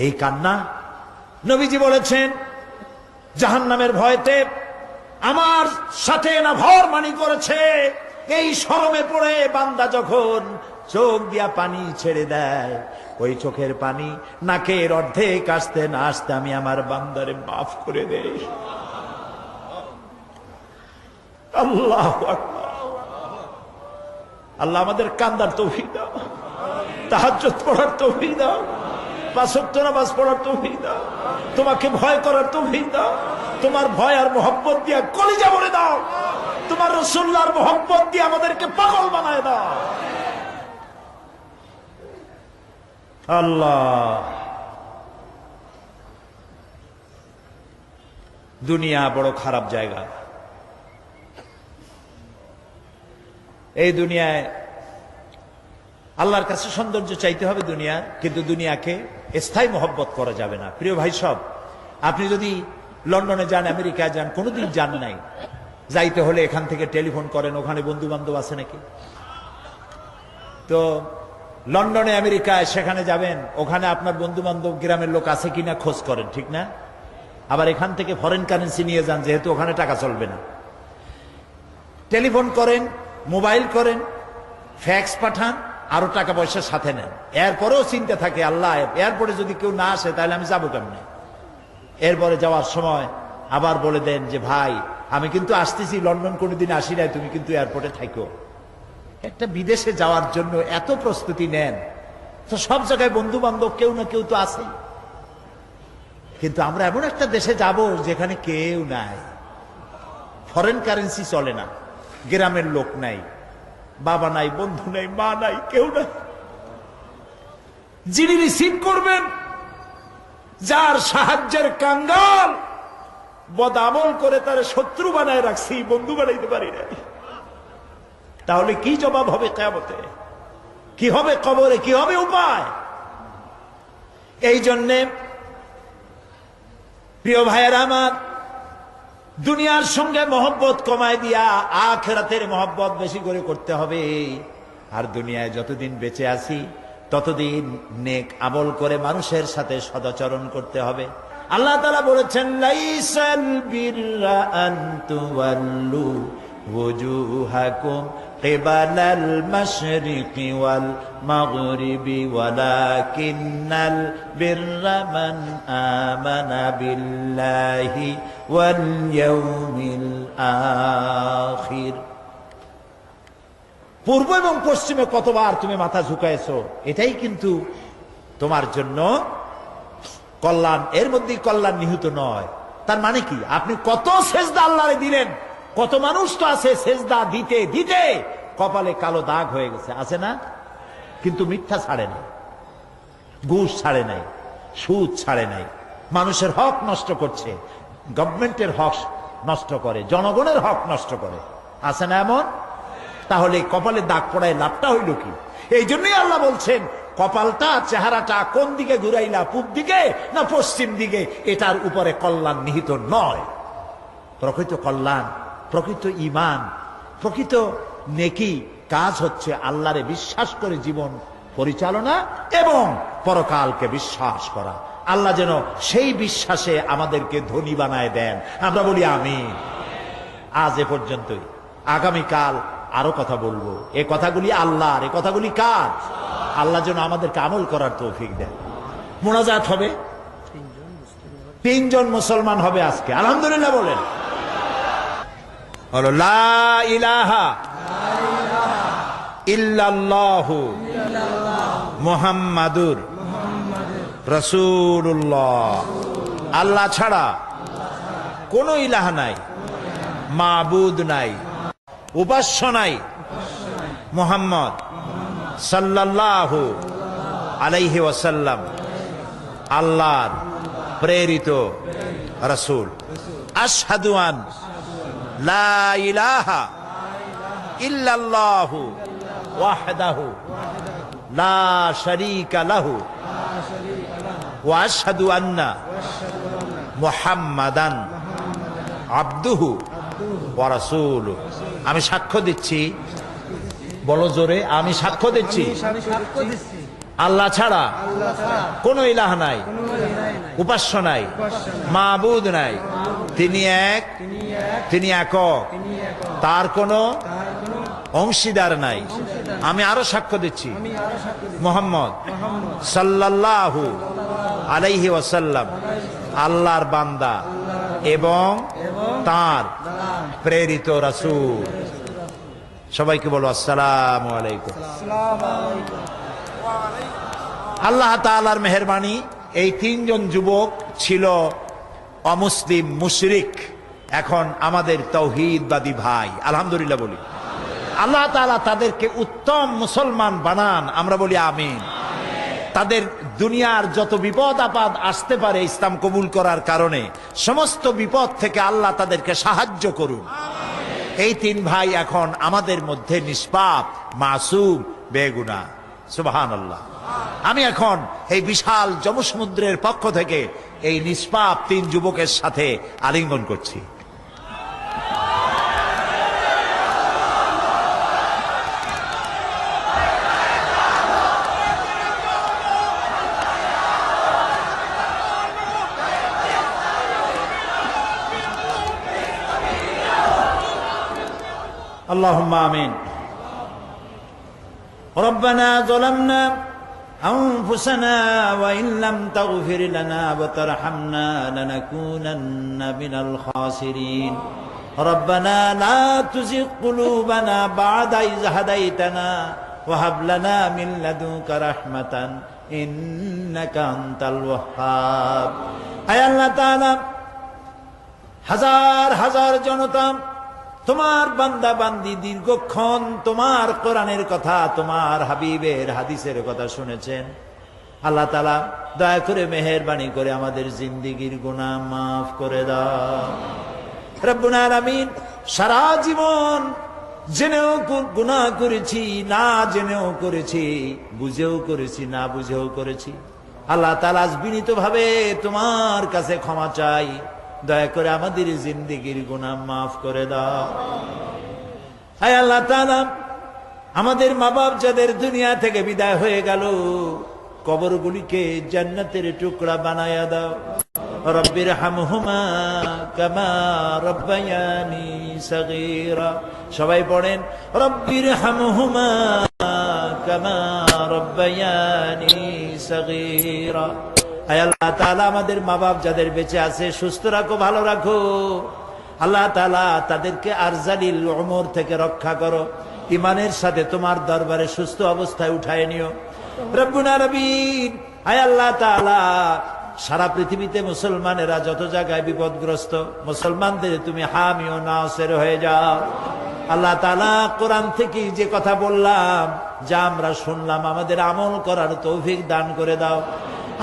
এই কান্না, নবীজি বলেছেন, জাহান্নামের ভয়তে আমার সাথে না ভরমানি করেছে। এই শরমে পড়ে বান্দা যখন চোখ দিয়া পানি ছেড়ে দেয়, ওই চোখের পানি নাকের অর্ধেক আসতে না আসতে আমি আমার বান্দারে মাফ করে দেই। আল্লাহু আকবার। আল্লাহ আমাদের কান্দার তৌফিক দাও, তাহাজ্জুদ পড়ার তৌফিক দাও, পাঁচ ওয়াক্ত নামাজ পড়ার তৌফিক দাও, তোমাকে ভয় করার তৌফিক দাও, তোমার ভয় আর মোহব্বত দিয়ে কলিজা ভরে দাও, তোমার রাসূলুল্লাহর মোহব্বত দিয়ে আমাদেরকে পাগল বানায় দাও। আল্লাহ, দুনিয়া বড় খারাপ জায়গা। এই দুনিয়ায় আল্লাহর কাছে সৌন্দর্য চাইতে হবে দুনিয়া, কিন্তু দুনিয়াকে স্থায়ী মোহব্বত করা যাবে না। প্রিয় ভাই সব, আপনি যদি লন্ডনে যান, আমেরিকায় যান, কোনোদিন যান নাই, যাইতে হলে এখান থেকে টেলিফোন করেন, ওখানে বন্ধু বান্ধব আছে নাকি? তো লন্ডনে আমেরিকায় সেখানে যাবেন, ওখানে আপনার বন্ধু বান্ধব গ্রামের লোক আছে কিনা খোঁজ করেন, ঠিক না? আবার এখান থেকে ফরেন কারেন্সি নিয়ে যান, যেহেতু ওখানে টাকা চলবে না। টেলিফোন করেন, মোবাইল করেন, ফ্যাক্স পাঠান, আরো টাকা পয়সা সাথে নেন। এরপরেও চিন্তা থাকে, আল্লাহ এরপরে যদি কেউ না আসে তাহলে আমি যাবো কেমনে? এরপরে যাওয়ার সময় আবার বলে দেন যে, ভাই আমি কিন্তু আসতেছি, লন্ডন কোনোদিন আসি নাই, তুমি কিন্তু এয়ারপোর্টে থাকো। একটা বিদেশে যাওয়ার জন্য এত প্রস্তুতি নেন, তো সব জায়গায় বন্ধু বান্ধব কেউ না কেউ তো আছেই। কিন্তু আমরা এমন একটা দেশে যাব যেখানে কেউ নাই, ফরেন কারেন্সি চলে না, গ্রামের লোক নাই, বাবা নাই, বন্ধু নাই, মা নাই, কেউ নাই। যিনি রিসিভ করবেন, যার সাহায্যের কাঙ্গাল, বদামল করে তার শত্রু বানায় রাখছি, বন্ধু বানাইতে পারি নাই। তাহলে কি জবাব হবে কিয়ামতে? কি হবে কবরে? কি হবে উপায়? এই জন্যে প্রিয় ভাইয়েরা আমার, দুনিয়ার সঙ্গে মহব্বত কমায় দিয়া আখিরাতের মহব্বত বেশি করে করতে হবে। আর দুনিয়ায় যতদিন বেঁচে আছি ততদিন নেক আমল করে মানুষের সাথে সদাচরণ করতে হবে। আল্লাহ তাআলা বলেছেন, লাইসাল বিররা আন তুওয়াল্লু ওয়াজুহাকুম কিবালাল মাশরিকি ওয়াল মাগরিবি ওয়ালাকিন্নাল বিররা মান আমানা বিল্লাহি ওয়াল ইয়াউমিল আখির। পূর্ব এবং পশ্চিমে কতবার তুমি মাথা ঝুঁকাইছো, এটাই কিন্তু তোমার জন্য কল্যাণ। এর মধ্যেই কল্যাণ নিহিত নয়। তার মানে কি? আপনি কত সেজদা আল্লাহরে দিলেন, কত মানুষ তো আছে সেজদা দিতে দিতে কপালে কালো দাগ হয়ে গেছে, আছে না? কিন্তু মিথ্যা ছাড়ে নাই, ঘুষ ছাড়ে নাই, সুদ ছাড়ে নাই, মানুষের হক নষ্ট করছে, গভর্নমেন্টের হক নষ্ট করে, জনগণের হক নষ্ট করে, আছে না এমন? তাহলে কপালে দাগ পড়ায় লাভটা হইল কি? এই জন্যই আল্লাহ বলছেন, কপালটা, চেহারাটা কোন দিকে ঘুরাইলা, পূব দিকে না পশ্চিম দিকে, এটার উপরে কল্যাণ নিহিত নয়। প্রকৃত কল্যাণ, প্রকৃত ঈমান, প্রকৃত নেকি কাজ হচ্ছে আল্লাহরে বিশ্বাস করে জীবন পরিচালনা এবং পরকালকে বিশ্বাস করা। আল্লাহ যেন সেই বিশ্বাসে আমাদেরকে ধনী বানায় দেন। আমরা বলি আমিন। আজ এ পর্যন্তই, আগামীকাল আরো কথা বলবো। এ কথাগুলি আল্লাহর, এ কথাগুলি কার? আল্লাহ যেন আমাদেরকে আমল করার তৌফিক দেন। মোনাজাত হবে, 3 জন মুসলমান হবে আজকে, আলহামদুলিল্লাহ বলেন। হলো লা ইলাহা ইল্লাল্লাহু মুহাম্মাদুর রাসূলুল্লাহ। আল্লাহ ছাড়া কোন ইলাহ নাই, মাবুদ নাই, উপাস্য নাই। মুহাম্মদ সাল্লাল্লাহু আলাইহি ওয়াসাল্লাম আল্লাহর প্রেরিত রাসূল। আশহাদু আন লা ইলাহা ইল্লাল্লাহু ওয়াহদাহু লা শারীকা লাহু ওয়া আশহাদু আন্না মুহাম্মাদান আবদুহু ওয়া রাসূলুহু। আমি সাক্ষ্য দিচ্ছি, বলো জোরে, আমি সাক্ষ্য দিচ্ছি আল্লাহ ছাড়া কোন ইলাহ নাই, উপাস্য নাই, মাবুদ নাই। তিনি এক, তিনি একক, তার কোনো অংশীদার নাই। আমি আরো সাক্ষ্য দিচ্ছি মুহাম্মদ সাল্লাল্লাহু আলাইহি ওয়াসাল্লাম আল্লাহর বান্দা এবং তার প্রেরিত রাসূল। সবাইকে বলো আসসালামু আলাইকুম। আল্লাহ তাআলার মেহেরবানি, এই 3 জন যুবক ছিল অমুসলিম, মুশরিক, এখন আমাদের তাওহীদবাদী ভাই, আলহামদুলিল্লাহ বলি। আল্লাহ তাআলা তাদেরকে উত্তম মুসলমান বানান, আমরা বলি আমিন। তাদের দুনিয়ার যত বিপদ আপদ আসতে পারে ইসলাম কবুল করার কারণে, সমস্ত বিপদ থেকে আল্লাহ তাদেরকে সাহায্য করুন। এই 3 ভাই এখন আমাদের মধ্যে নিষ্পাপ, মাসুম, বেগুনাহ। সুবহানাল্লাহ। আমি এখন এই বিশাল জনসমুদ্রের পক্ষ থেকে এই নিষ্পাপ 3 যুবকের সাথে আলিঙ্গন করছি। اللهم آمين. ربنا ظلمنا أنفسنا وإن لم تغفر لنا وترحمنا لنكونن من الخاسرين. ربنا لا تزغ قلوبنا بعد إذ هديتنا وهب لنا من لدنك رحمة إنك أنت الوهاب. أي الله تعالى হাজার হাজার জনতা তোমার বান্দা বান্দি দীর্ঘক্ষণ তোমার কোরআনের কথা, তোমার হাবিবের হাদিসের কথা শুনেছেন। আল্লাহ তাআলা দয়া করে মেহেরবানি করে আমাদের জিন্দেগীর গুনাহ মাফ করে দাও রব্বুল আলামিন। সারা জীবন জেনেও গুনাহ করেছি, না জেনেও করেছি, বুঝেও করেছি, না বুঝেও করেছি। আল্লাহ তাআলা আজ বিনীতভাবে তোমার কাছে ক্ষমা চাই, দয়া করে আমাদের জিন্দেগীর গুনাহ মাফ করে দাও। হায় আল্লাহ তাআলা, আমাদের মা বাপ যাদের দুনিয়া থেকে বিদায় হয়ে গেল, কবরগুলিকে জান্নাতের টুকরা বানায়া দাও। রব্বির হামহুমা কামা রব্বায়ানি সগীরা। সবাই পড়েন রব্বির হামহুমা কামা রব্বায়ানি সগীরা। আয় আল্লাহ তাআলা, আমাদের মা বাপ যাদের বেঁচে আছে সুস্থ রাখো, ভালো রাখো। আল্লাহ তাআলা তাদেরকে আরজালিল উমর থেকে রক্ষা করো, ঈমানের সাথে তোমার দরবারে সুস্থ অবস্থায় উঠায় নিও রব্বুল আলামিন। আয় আল্লাহ তাআলা, সারা পৃথিবীতে মুসলমানেরা যত জায়গায় বিপদগ্রস্ত, মুসলমানদের তুমি হামি ও নাসির হয়ে যাও। আল্লাহ তাআলা, কোরআন থেকে যে কথা বললাম, যা আমরা শুনলাম, আমাদের আমল করার তৌফিক দান করে দাও।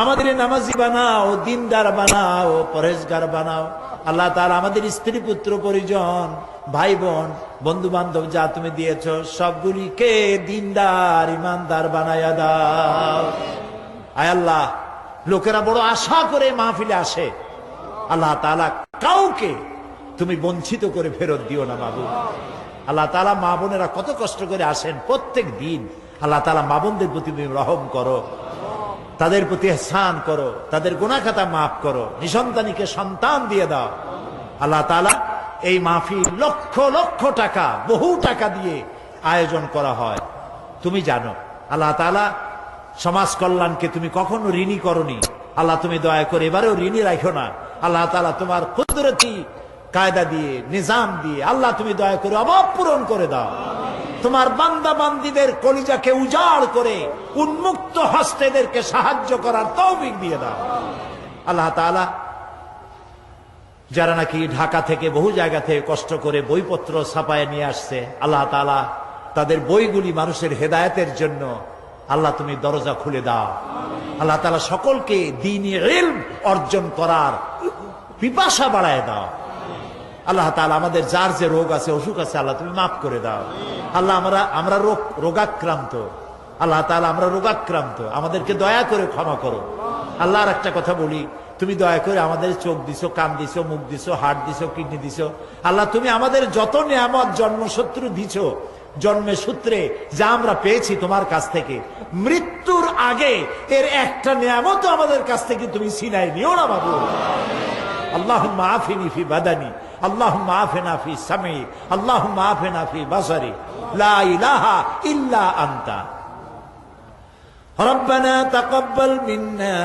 আমাদের নামাজি বানাও, দিনদার বানাও, পরহেজগার বানাও। আল্লাহ তাআলা, আমাদের স্ত্রী পুত্র পরিজন, ভাই বোন, বন্ধু বান্ধব যা তুমি দিয়েছ, সবগুলিকে দিনদার ইমানদার বানায়া দাও। আয় আল্লাহ, লোকেরা বড় আশা করে মাহফিলে আসে, আল্লাহ তাআলা কাউকে তুমি বঞ্চিত করে ফেরত দিও না মাবুদ। আল্লাহ তাআলা, মা বোনেরা কত কষ্ট করে আসেন প্রত্যেক দিন, আল্লাহ তাআলা মা বোনদের প্রতি তুমি রহম করো। তাদের প্রতি ইহসান করো, তাদের গুনাহ খাতা মাফ করো, নিসন্তানীকে সন্তান দিয়ে দাও। আল্লাহ তাআলা এই মাহফিল লক্ষ লক্ষ টাকা, বহু টাকা দিয়ে আয়োজন করা হয়। তুমি জানো আল্লাহ তাআলা সমাজ কল্যাণকে তুমি কখনো ঋণী করনি। আল্লাহ তুমি দয়া করে এবারেও ঋণী রাখো না। আল্লাহ তাআলা তোমার কুদরতি কায়দা দিয়ে, নিজাম দিয়ে আল্লাহ তুমি দয়া করে অভাব পূরণ করে দাও। তোমার বান্দা বান্দীদের কলিজাকে উজাড় করে উন্মুক্ত হস্তে এদেরকে সাহায্য করার তৌফিক দিয়ে দাও। আল্লাহ তাআলা যারা নাকি ঢাকা থেকে বহু জায়গা থেকে কষ্ট করে বইপত্র ছাপায় নিয়ে আসছে, আল্লাহ তাআলা তাদের বইগুলি মানুষের হেদায়েতের জন্য আল্লাহ তুমি দরজা খুলে দাও। আল্লাহ তাআলা সকলকে দ্বীনি ইলম অর্জন করার পিপাসা বাড়ায় দাও। আল্লাহ তাআলা আমাদের যার যে রোগ আছে, অসুখ আছে, আল্লাহ তুমি মাফ করে দাও। আল্লাহ আমরা রোগাক্রান্ত, আল্লাহ তাআলা আমরা রোগাক্রান্ত, আমাদেরকে দয়া করে ক্ষমা করো। আল্লাহর একটা কথা বলি, তুমি দয়া করে আমাদের চোখ দিছো, কান দিছো, মুখ দিছো, হার্ট দিছো, কিডনি দিছো। আল্লাহ তুমি আমাদের যত নিয়ামত জন্মসূত্র দিছো, জন্মের সূত্রে যা আমরা পেয়েছি তোমার কাছ থেকে, মৃত্যুর আগে এর একটা নিয়ামত আমাদের কাছ থেকে তুমি ছিনাই নিও না বাবু। আল্লাহুম্মা আফিনি ফি বাদানি, আল্লাহুম্মা আফিনা ফি সামি, আল্লাহুম্মা আফিনা ফি বাসারি, লা ইলাহা ইল্লা আনতা। ربنا تقبل منا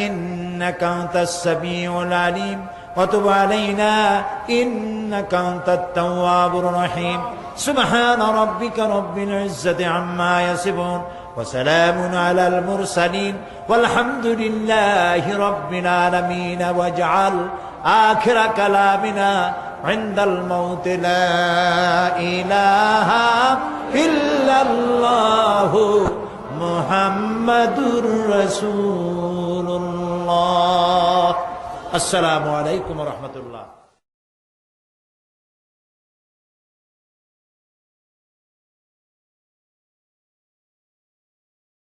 إنك أنت السميع العليم وتب علينا إنك أنت التواب الرحيم سبحان ربك رب العزة عما يصفون وسلام على المرسلين والحمد لله رب العالمين واجعل آخر كلامنا عند الموت لا إله إلا الله মুহাম্মাদুর রাসূলুল্লাহ। আসসালামু আলাইকুম ওয়া রাহমাতুল্লাহ।